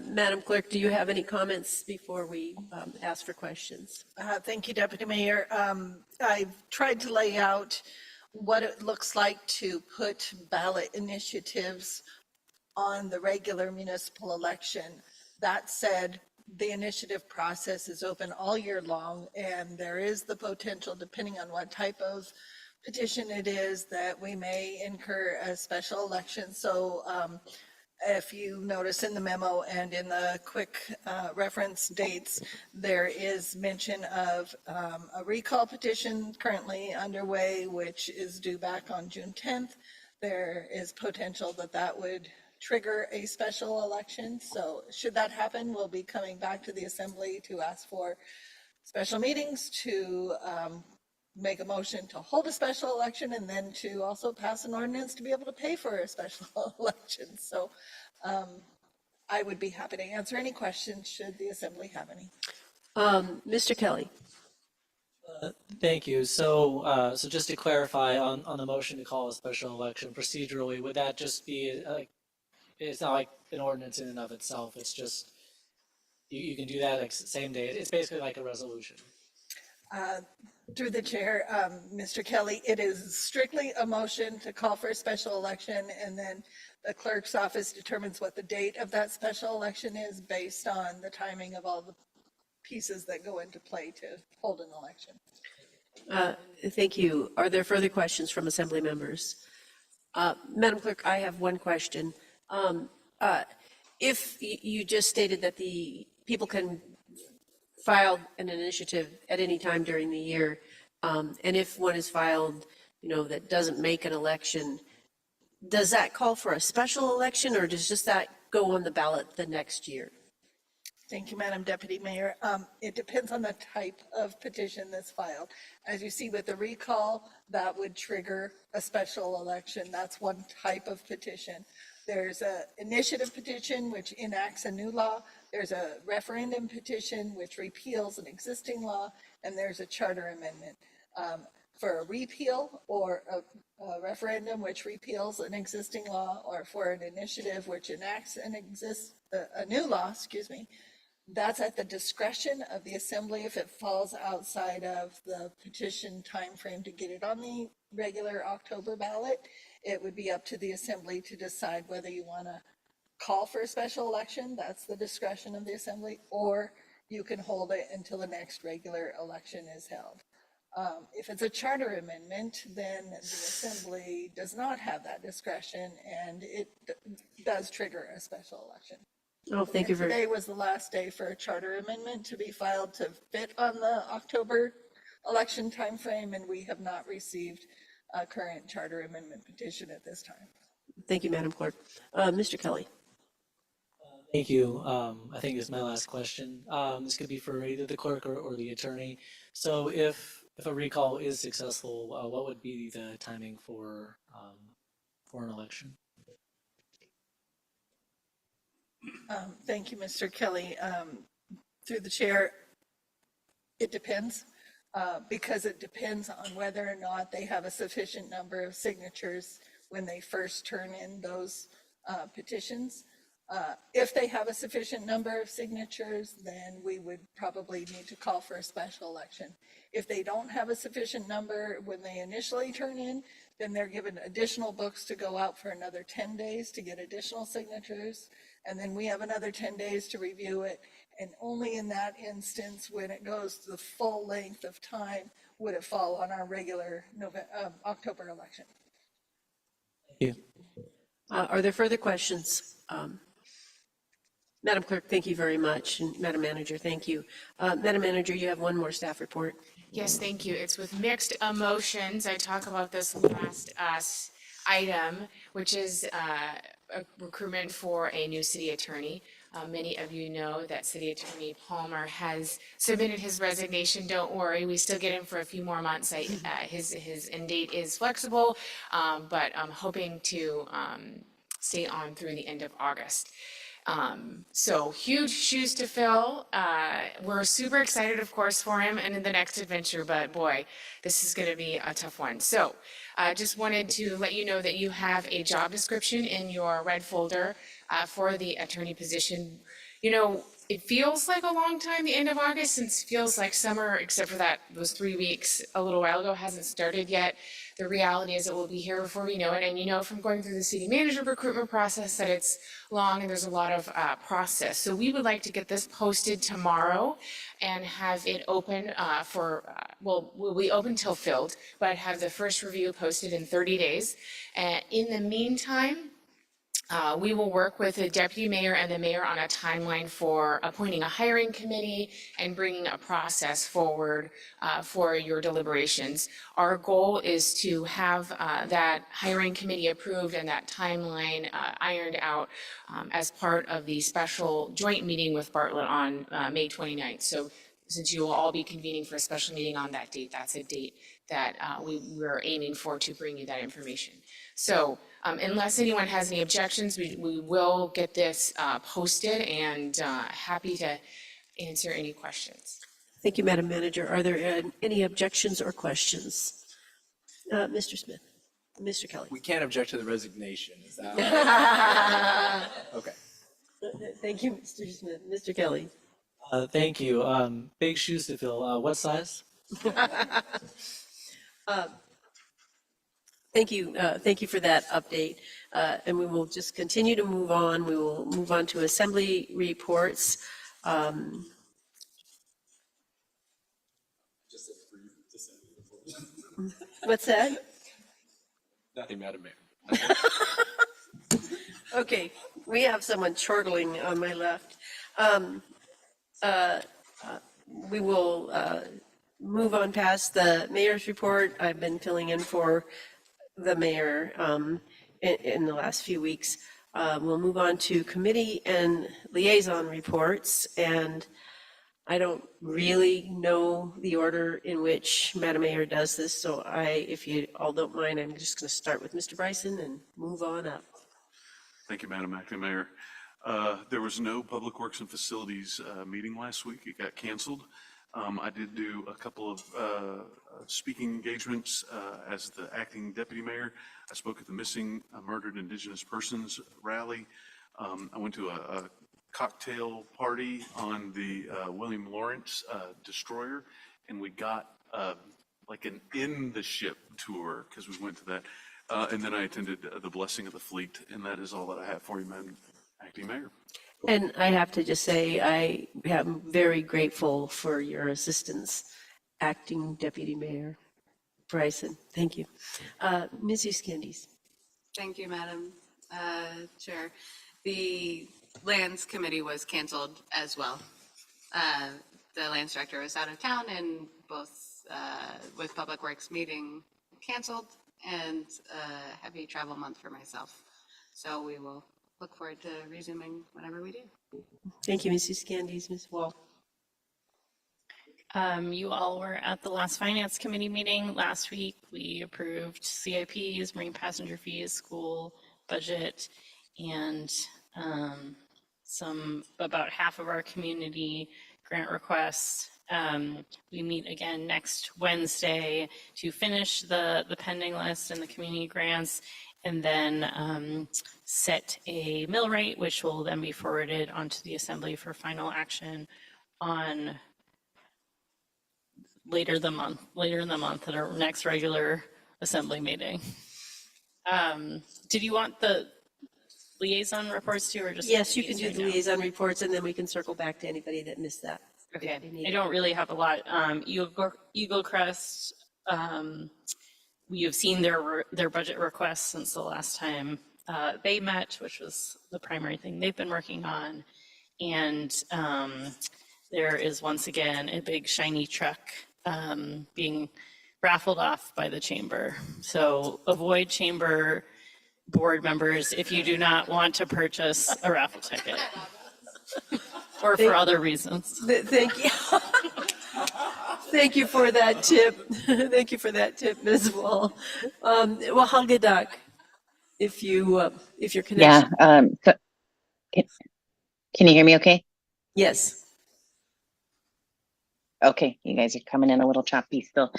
Madam Clerk, do you have any comments before we ask for questions? Thank you, Deputy Mayor. I've tried to lay out what it looks like to put ballot initiatives on the regular municipal election. That said, the initiative process is open all year long, and there is the potential, depending on what type of petition it is, that we may incur a special election. So if you notice in the memo and in the quick reference dates, there is mention of a recall petition currently underway, which is due back on June 10th. There is potential that that would trigger a special election. So should that happen, we'll be coming back to the Assembly to ask for special meetings, to make a motion to hold a special election, and then to also pass an ordinance to be able to pay for a special election. So I would be happy to answer any questions should the Assembly have any. Mr. Kelly. Thank you. So just to clarify on the motion to call a special election procedurally, would that just be like, it's not like an ordinance in and of itself, it's just, you can do that like same day, it's basically like a resolution? Through the chair, Mr. Kelly, it is strictly a motion to call for a special election, and then the clerk's office determines what the date of that special election is based on the timing of all the pieces that go into play to hold an election. Thank you. Are there further questions from Assembly members? Madam Clerk, I have one question. If you just stated that the people can file an initiative at any time during the year, and if one is filed, that doesn't make an election, does that call for a special election, or does just that go on the ballot the next year? Thank you, Madam Deputy Mayor. It depends on the type of petition that's filed. As you see with the recall, that would trigger a special election. That's one type of petition. There's an initiative petition, which enacts a new law. There's a referendum petition, which repeals an existing law, and there's a charter amendment. For a repeal or a referendum which repeals an existing law, or for an initiative which enacts a new law, that's at the discretion of the Assembly. If it falls outside of the petition timeframe to get it on the regular October ballot, it would be up to the Assembly to decide whether you want to call for a special election. That's the discretion of the Assembly, or you can hold it until the next regular election is held. If it's a charter amendment, then the Assembly does not have that discretion, and it does trigger a special election. Oh, thank you very much. Today was the last day for a charter amendment to be filed to fit on the October election timeframe, and we have not received a current charter amendment petition at this time. Thank you, Madam Clerk. Mr. Kelly. Thank you. I think this is my last question. This could be for either the clerk or the attorney. So if a recall is successful, what would be the timing for an election? Thank you, Mr. Kelly. Through the chair, it depends, because it depends on whether or not they have a sufficient number of signatures when they first turn in those petitions. If they have a sufficient number of signatures, then we would probably need to call for a special election. If they don't have a sufficient number when they initially turn in, then they're given additional books to go out for another 10 days to get additional signatures. And then we have another 10 days to review it. And only in that instance, when it goes the full length of time, would it fall on our regular October election. Thank you. Are there further questions? Madam Clerk, thank you very much. And Madam Manager, thank you. Madam Manager, you have one more staff report. Yes, thank you. It's with mixed emotions. I talk about this last item, which is a recruitment for a new city attorney. Many of you know that City Attorney Palmer has submitted his resignation. Don't worry, we still get him for a few more months. His end date is flexible, but I'm hoping to stay on through the end of August. So huge shoes to fill. We're super excited, of course, for him and in the next adventure, but boy, this is going to be a tough one. So I just wanted to let you know that you have a job description in your red folder for the attorney position. You know, it feels like a long time, the end of August, since it feels like summer, except for that, those 3 weeks a little while ago hasn't started yet. The reality is it will be here before we know it. And you know from going through the city manager recruitment process that it's long and there's a lot of process. So we would like to get this posted tomorrow and have it open we'll be open till filled, but have the first review posted in 30 days. In the meantime, we will work with the deputy mayor and the mayor on a timeline for appointing a hiring committee and bringing a process forward for your deliberations. Our goal is to have that hiring committee approved and that timeline ironed out as part of the special joint meeting with Bartlett on May 29th. So since you will all be convening for a special meeting on that date, that's a date that we're aiming for to bring you that information. So unless anyone has any objections, we will get this posted and happy to answer any questions. Thank you, Madam Manager. Are there any objections or questions? Mr. Smith, Mr. Kelly. We can't object to the resignation, is that? Okay. Thank you, Mr. Smith. Mr. Kelly. Thank you. Big shoes to fill. What size? Thank you. Thank you for that update. And we will just continue to move on. We will move on to assembly reports. What's that? Nothing, Madam Mayor. Okay, we have someone chortling on my left. We will move on past the mayor's report. I've been filling in for the mayor in the last few weeks. We'll move on to committee and liaison reports, and I don't really know the order in which Madam Mayor does this, so if you all don't mind, I'm just going to start with Mr. Bryson and move on up. Thank you, Madam Acting Mayor. There was no Public Works and Facilities meeting last week. It got canceled. I did do a couple of speaking engagements as the acting deputy mayor. I spoke at the Missing Murdered Indigenous Persons rally. I went to a cocktail party on the William Lawrence destroyer, and we got like an in the ship tour because we went to that. And then I attended the Blessing of the Fleet, and that is all that I have for you, Madam Acting Mayor. And I have to just say, I am very grateful for your assistance, Acting Deputy Mayor Bryson. Thank you. Ms. Euskendis. Thank you, Madam Chair. The Lands Committee was canceled as well. The Lands Director was out of town, and both with Public Works meeting canceled and a heavy travel month for myself. So we will look forward to resuming whenever we do. Thank you, Ms. Euskendis. Ms. Wall. You all were at the last Finance Committee meeting last week. We approved CIPs, marine passenger fees, school budget, and about half of our community grant requests. We meet again next Wednesday to finish the pending list and the community grants, and then set a mill rate, which will then be forwarded onto the Assembly for final action on later in the month at our next regular Assembly meeting. Did you want the liaison reports too, or just? Yes, you can do the liaison reports, and then we can circle back to anybody that missed that. Okay, I don't really have a lot. Eagle Crest, we have seen their budget requests since the last time they met, which was the primary thing they've been working on. And there is once again a big shiny truck being raffled off by the chamber. So avoid chamber board members if you do not want to purchase a raffle ticket. Or for other reasons. Thank you. Thank you for that tip. Thank you for that tip, Ms. Wall. Well, Haggadah, if your connection. Yeah, so can you hear me okay? Yes. Okay, you guys are coming in a little choppy still.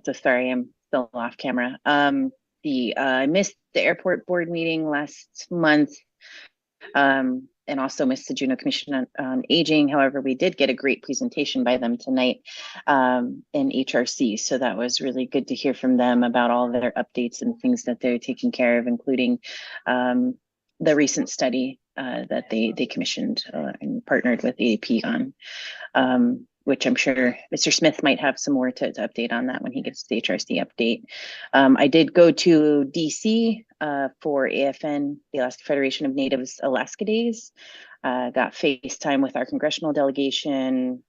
So sorry, I'm still off camera. I missed the airport board meeting last month. And also missed the Juneau Commission on Aging. However, we did get a great presentation by them tonight in HRC. So that was really good to hear from them about all their updates and things that they're taking care of, including the recent study that they commissioned and partnered with AAP on, which I'm sure Mr. Smith might have some more to update on that when he gives the HRC update. I did go to DC for AFN, the Alaska Federation of Natives Alaska Days. Got FaceTime with our congressional delegation,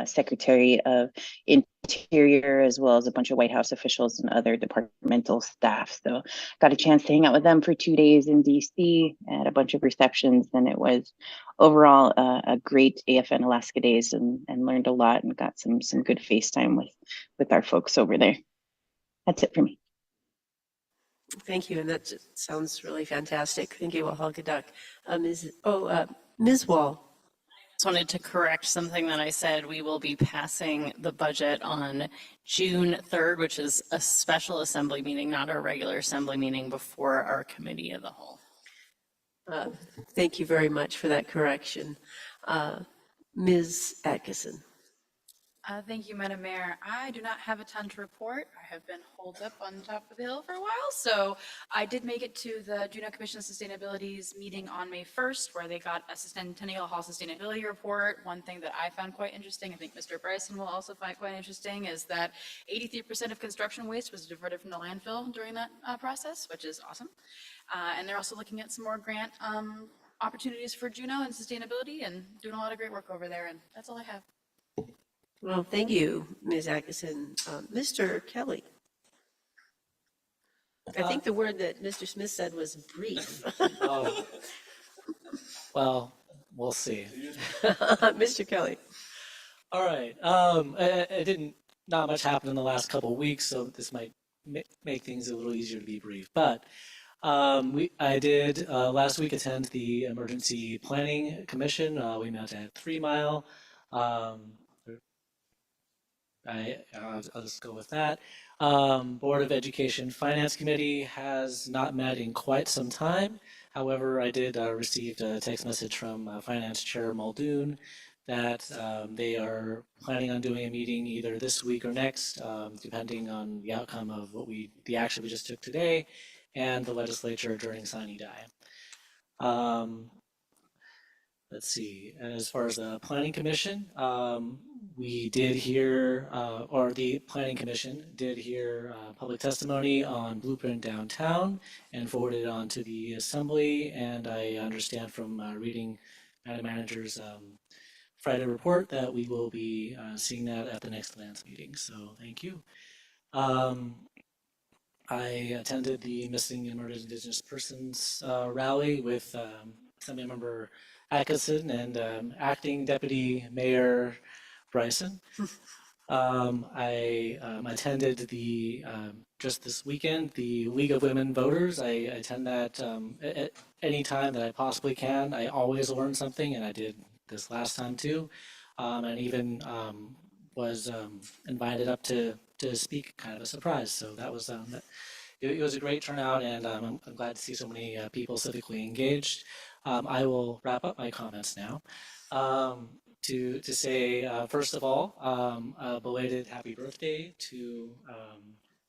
Secretary of Interior, as well as a bunch of White House officials and other departmental staff. So got a chance to hang out with them for 2 days in DC at a bunch of receptions, and it was overall a great AFN Alaska Days, and learned a lot and got some good FaceTime with our folks over there. That's it for me. Thank you, and that just sounds really fantastic. Thank you, Haggadah. Ms. Wall. Just wanted to correct something that I said. We will be passing the budget on June 3rd, which is a special assembly meeting, not our regular assembly meeting, before our committee of the whole. Thank you very much for that correction. Ms. Atkinson. Thank you, Madam Mayor. I do not have a ton to report. I have been holed up on top of the hill for a while, so I did make it to the Juneau Commission of Sustainability's meeting on May 1st, where they got a Centennial Hall Sustainability Report. One thing that I found quite interesting, I think Mr. Bryson will also find quite interesting, is that 83% of construction waste was diverted from the landfill during that process, which is awesome. And they're also looking at some more grant opportunities for Juneau and sustainability, and doing a lot of great work over there, and that's all I have. Well, thank you, Ms. Atkinson. Mr. Kelly. I think the word that Mr. Smith said was brief. Well, we'll see. Mr. Kelly. All right. Not much happened in the last couple of weeks, so this might make things a little easier to be brief. But I did last week attend the Emergency Planning Commission. We met at 3 Mile. I'll just go with that. Board of Education Finance Committee has not met in quite some time. However, I did receive a text message from Finance Chair Muldoon that they are planning on doing a meeting either this week or next, depending on the outcome of the action we just took today and the legislature during sine die. Let's see, as far as the Planning Commission, we did hear, or the Planning Commission did hear public testimony on Blueprint Downtown and forwarded it on to the Assembly. And I understand from reading Madam Manager's Friday report that we will be seeing that at the next Lands meeting. So thank you. I attended the Missing and Murdered Indigenous Persons rally with Assemblymember Atkinson and Acting Deputy Mayor Bryson. I attended just this weekend, the League of Women Voters. I attend that at any time that I possibly can. I always learn something, and I did this last time too. And even was invited up to speak, kind of a surprise. So that was it was a great turnout, and I'm glad to see so many people civically engaged. I will wrap up my comments now to say, first of all, a belated happy birthday to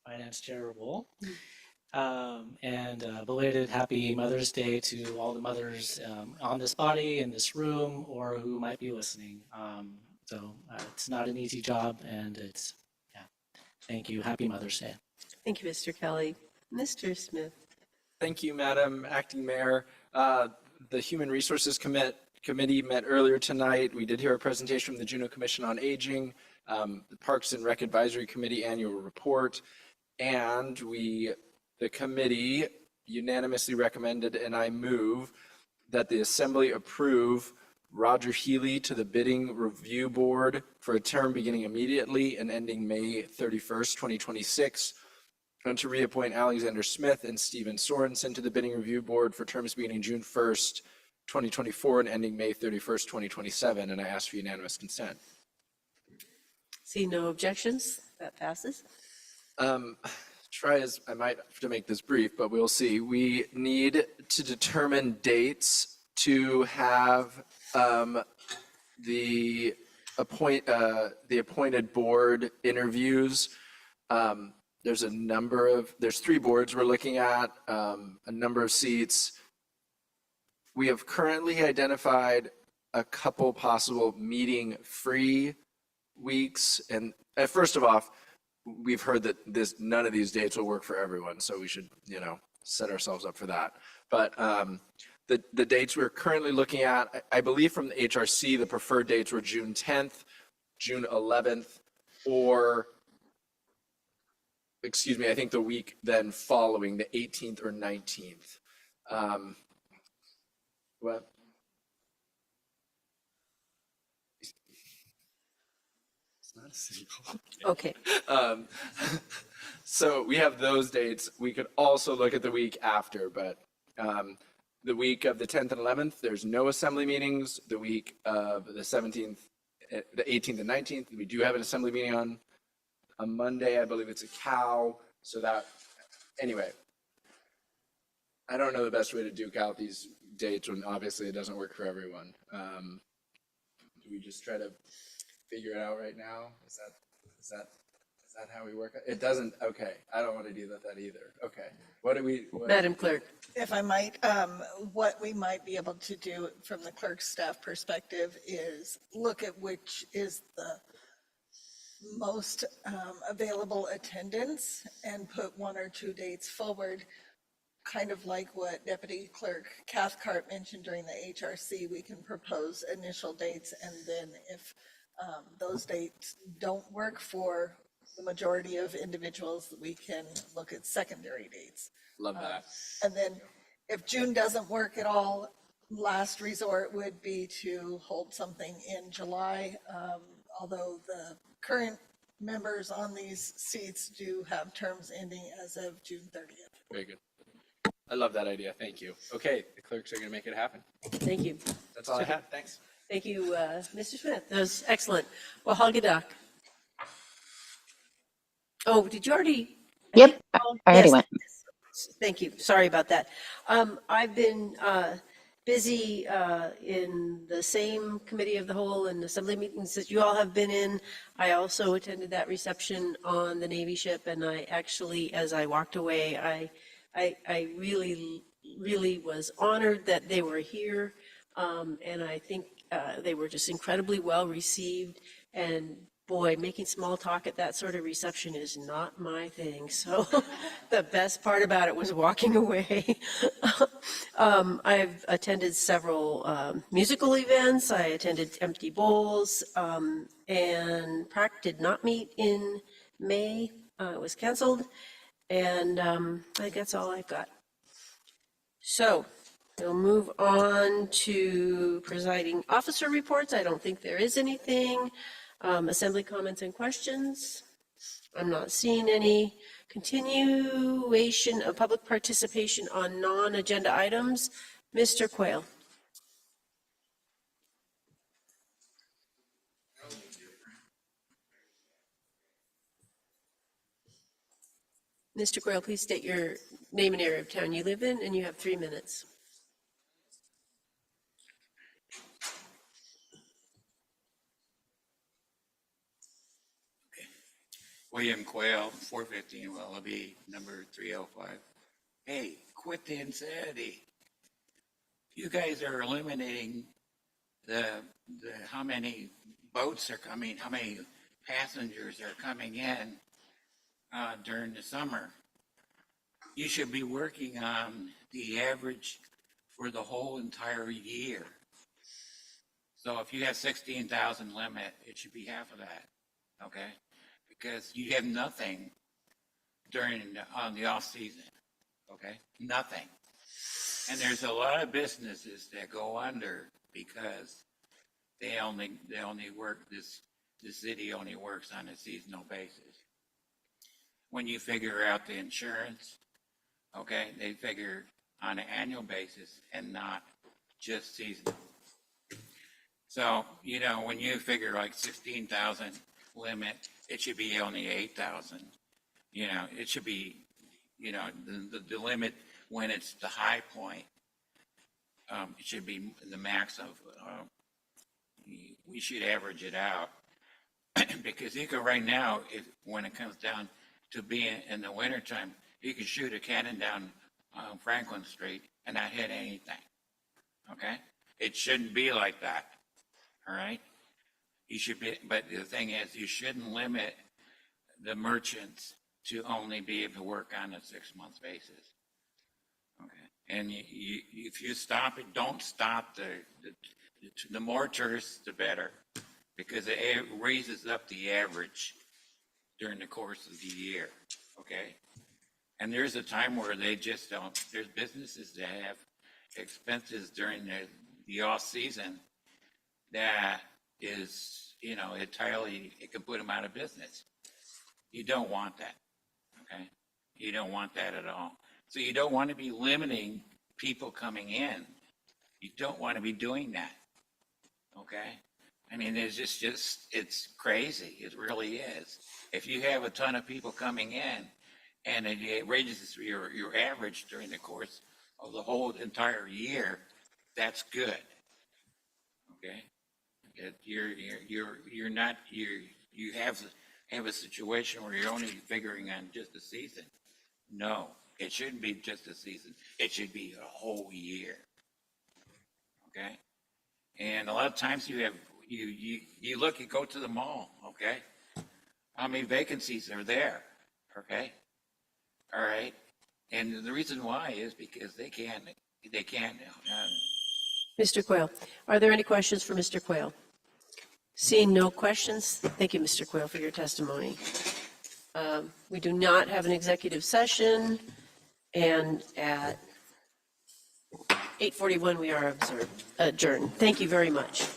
Finance Chair Wool, and belated happy Mother's Day to all the mothers on this body, in this room, or who might be listening. So it's not an easy job, and thank you. Happy Mother's Day. Thank you, Mr. Kelly. Mr. Smith. Thank you, Madam Acting Mayor. The Human Resources Committee met earlier tonight. We did hear a presentation from the Juneau Commission on Aging, the Parks and Rec Advisory Committee annual report, and the committee unanimously recommended, and I move that the Assembly approve Roger Healy to the Bidding Review Board for a term beginning immediately and ending May 31st, 2026. And to reappoint Alexander Smith and Stephen Sorensen to the Bidding Review Board for terms beginning June 1st, 2024 and ending May 31st, 2027. And I ask for unanimous consent. See no objections, that passes. Try as I might have to make this brief, but we'll see. We need to determine dates to have the appointed board interviews. There's three boards we're looking at, a number of seats. We have currently identified a couple possible meeting-free weeks. And first of all, we've heard that none of these dates will work for everyone, so we should, set ourselves up for that. But the dates we're currently looking at, I believe from the HRC, the preferred dates were June 10th, June 11th, or, I think the week then following, the 18th or 19th. What? It's not a single. Okay. So we have those dates. We could also look at the week after, but the week of the 10th and 11th, there's no assembly meetings. The week of the 17th, the 18th and 19th, we do have an assembly meeting on a Monday. I believe it's a cow. So that, anyway, I don't know the best way to duke out these dates when obviously it doesn't work for everyone. Do we just try to figure it out right now? Is that how we work? It doesn't. Okay. I don't want to do that either. Okay. Madam Clerk. If I might, what we might be able to do from the clerk's staff perspective is look at which is the most available attendance and put one or two dates forward, kind of like what Deputy Clerk Cathcart mentioned during the HRC. We can propose initial dates, and then if those dates don't work for the majority of individuals, we can look at secondary dates. Love that. And then if June doesn't work at all, last resort would be to hold something in July, although the current members on these seats do have terms ending as of June 30th. Very good. I love that idea. Thank you. Okay, the clerks are going to make it happen. Thank you. That's all I have. Thanks. Thank you, Mr. Smith. That was excellent. Well, Haggadah. Oh, did you already? Yep, I already Yes. went. Thank you. Sorry about that. I've been busy in the same committee of the whole and assembly meetings that you all have been in. I also attended that reception on the Navy ship, and I actually, as I walked away, I really was honored that they were here, and I think they were just incredibly well received. And boy, making small talk at that sort of reception is not my thing. So the best part about it was walking away. I've attended several musical events. I attended Empty Bowls, and PrAC did not meet in May. It was canceled. And I think that's all I've got. So we'll move on to presiding officer reports. I don't think there is anything. Assembly comments and questions. I'm not seeing any. Continuation of public participation on non-agenda items. Mr. Quayle. Mr. Quayle, please state your name and area of town you live in, and you have 3 minutes. William Quayle, 415 Wallaby, number 305. Hey, quit the insanity. You guys are eliminating the how many boats are coming, how many passengers are coming in during the summer. You should be working on the average for the whole entire year. So if you have 16,000 limit, it should be half of that, okay? Because you have nothing on the off season, okay? Nothing. And there's a lot of businesses that go under because they only work, the city only works on a seasonal basis. When you figure out the insurance, okay, they figure on an annual basis and not just seasonal. So, you know, when you figure like 16,000 limit, it should be only 8,000. You know, it should be, you know, the limit when it's the high point, it should be the max of, we should average it out. Because you can right now, when it comes down to being in the wintertime, you can shoot a cannon down Franklin Street and not hit anything. Okay? It shouldn't be like that. All right? You should be, but the thing is, you shouldn't limit the merchants to only be able to work on a 6-month basis. Okay? And if you stop it, don't stop the more tourists, the better, because it raises up the average during the course of the year. Okay? And there's a time where they just don't, there's businesses that have expenses during the off season that is, you know, entirely, it can put them out of business. You don't want that, okay? You don't want that at all. So you don't want to be limiting people coming in. You don't want to be doing that, okay? I mean, it's just it's crazy. It really is. If you have a ton of people coming in and it raises your average during the course of the whole entire year, that's good, okay? You're not, you have a situation where you're only figuring on just a season. No, it shouldn't be just a season. It should be a whole year. Okay? And a lot of times you have, you look, you go to the mall, okay? How many vacancies are there? Okay? All right? And the reason why is because they can't. Mr. Quayle, are there any questions for Mr. Quayle? Seeing no questions, thank you, Mr. Quayle, for your testimony. We do not have an executive session, and at 8:41 we are adjourned. Thank you very much.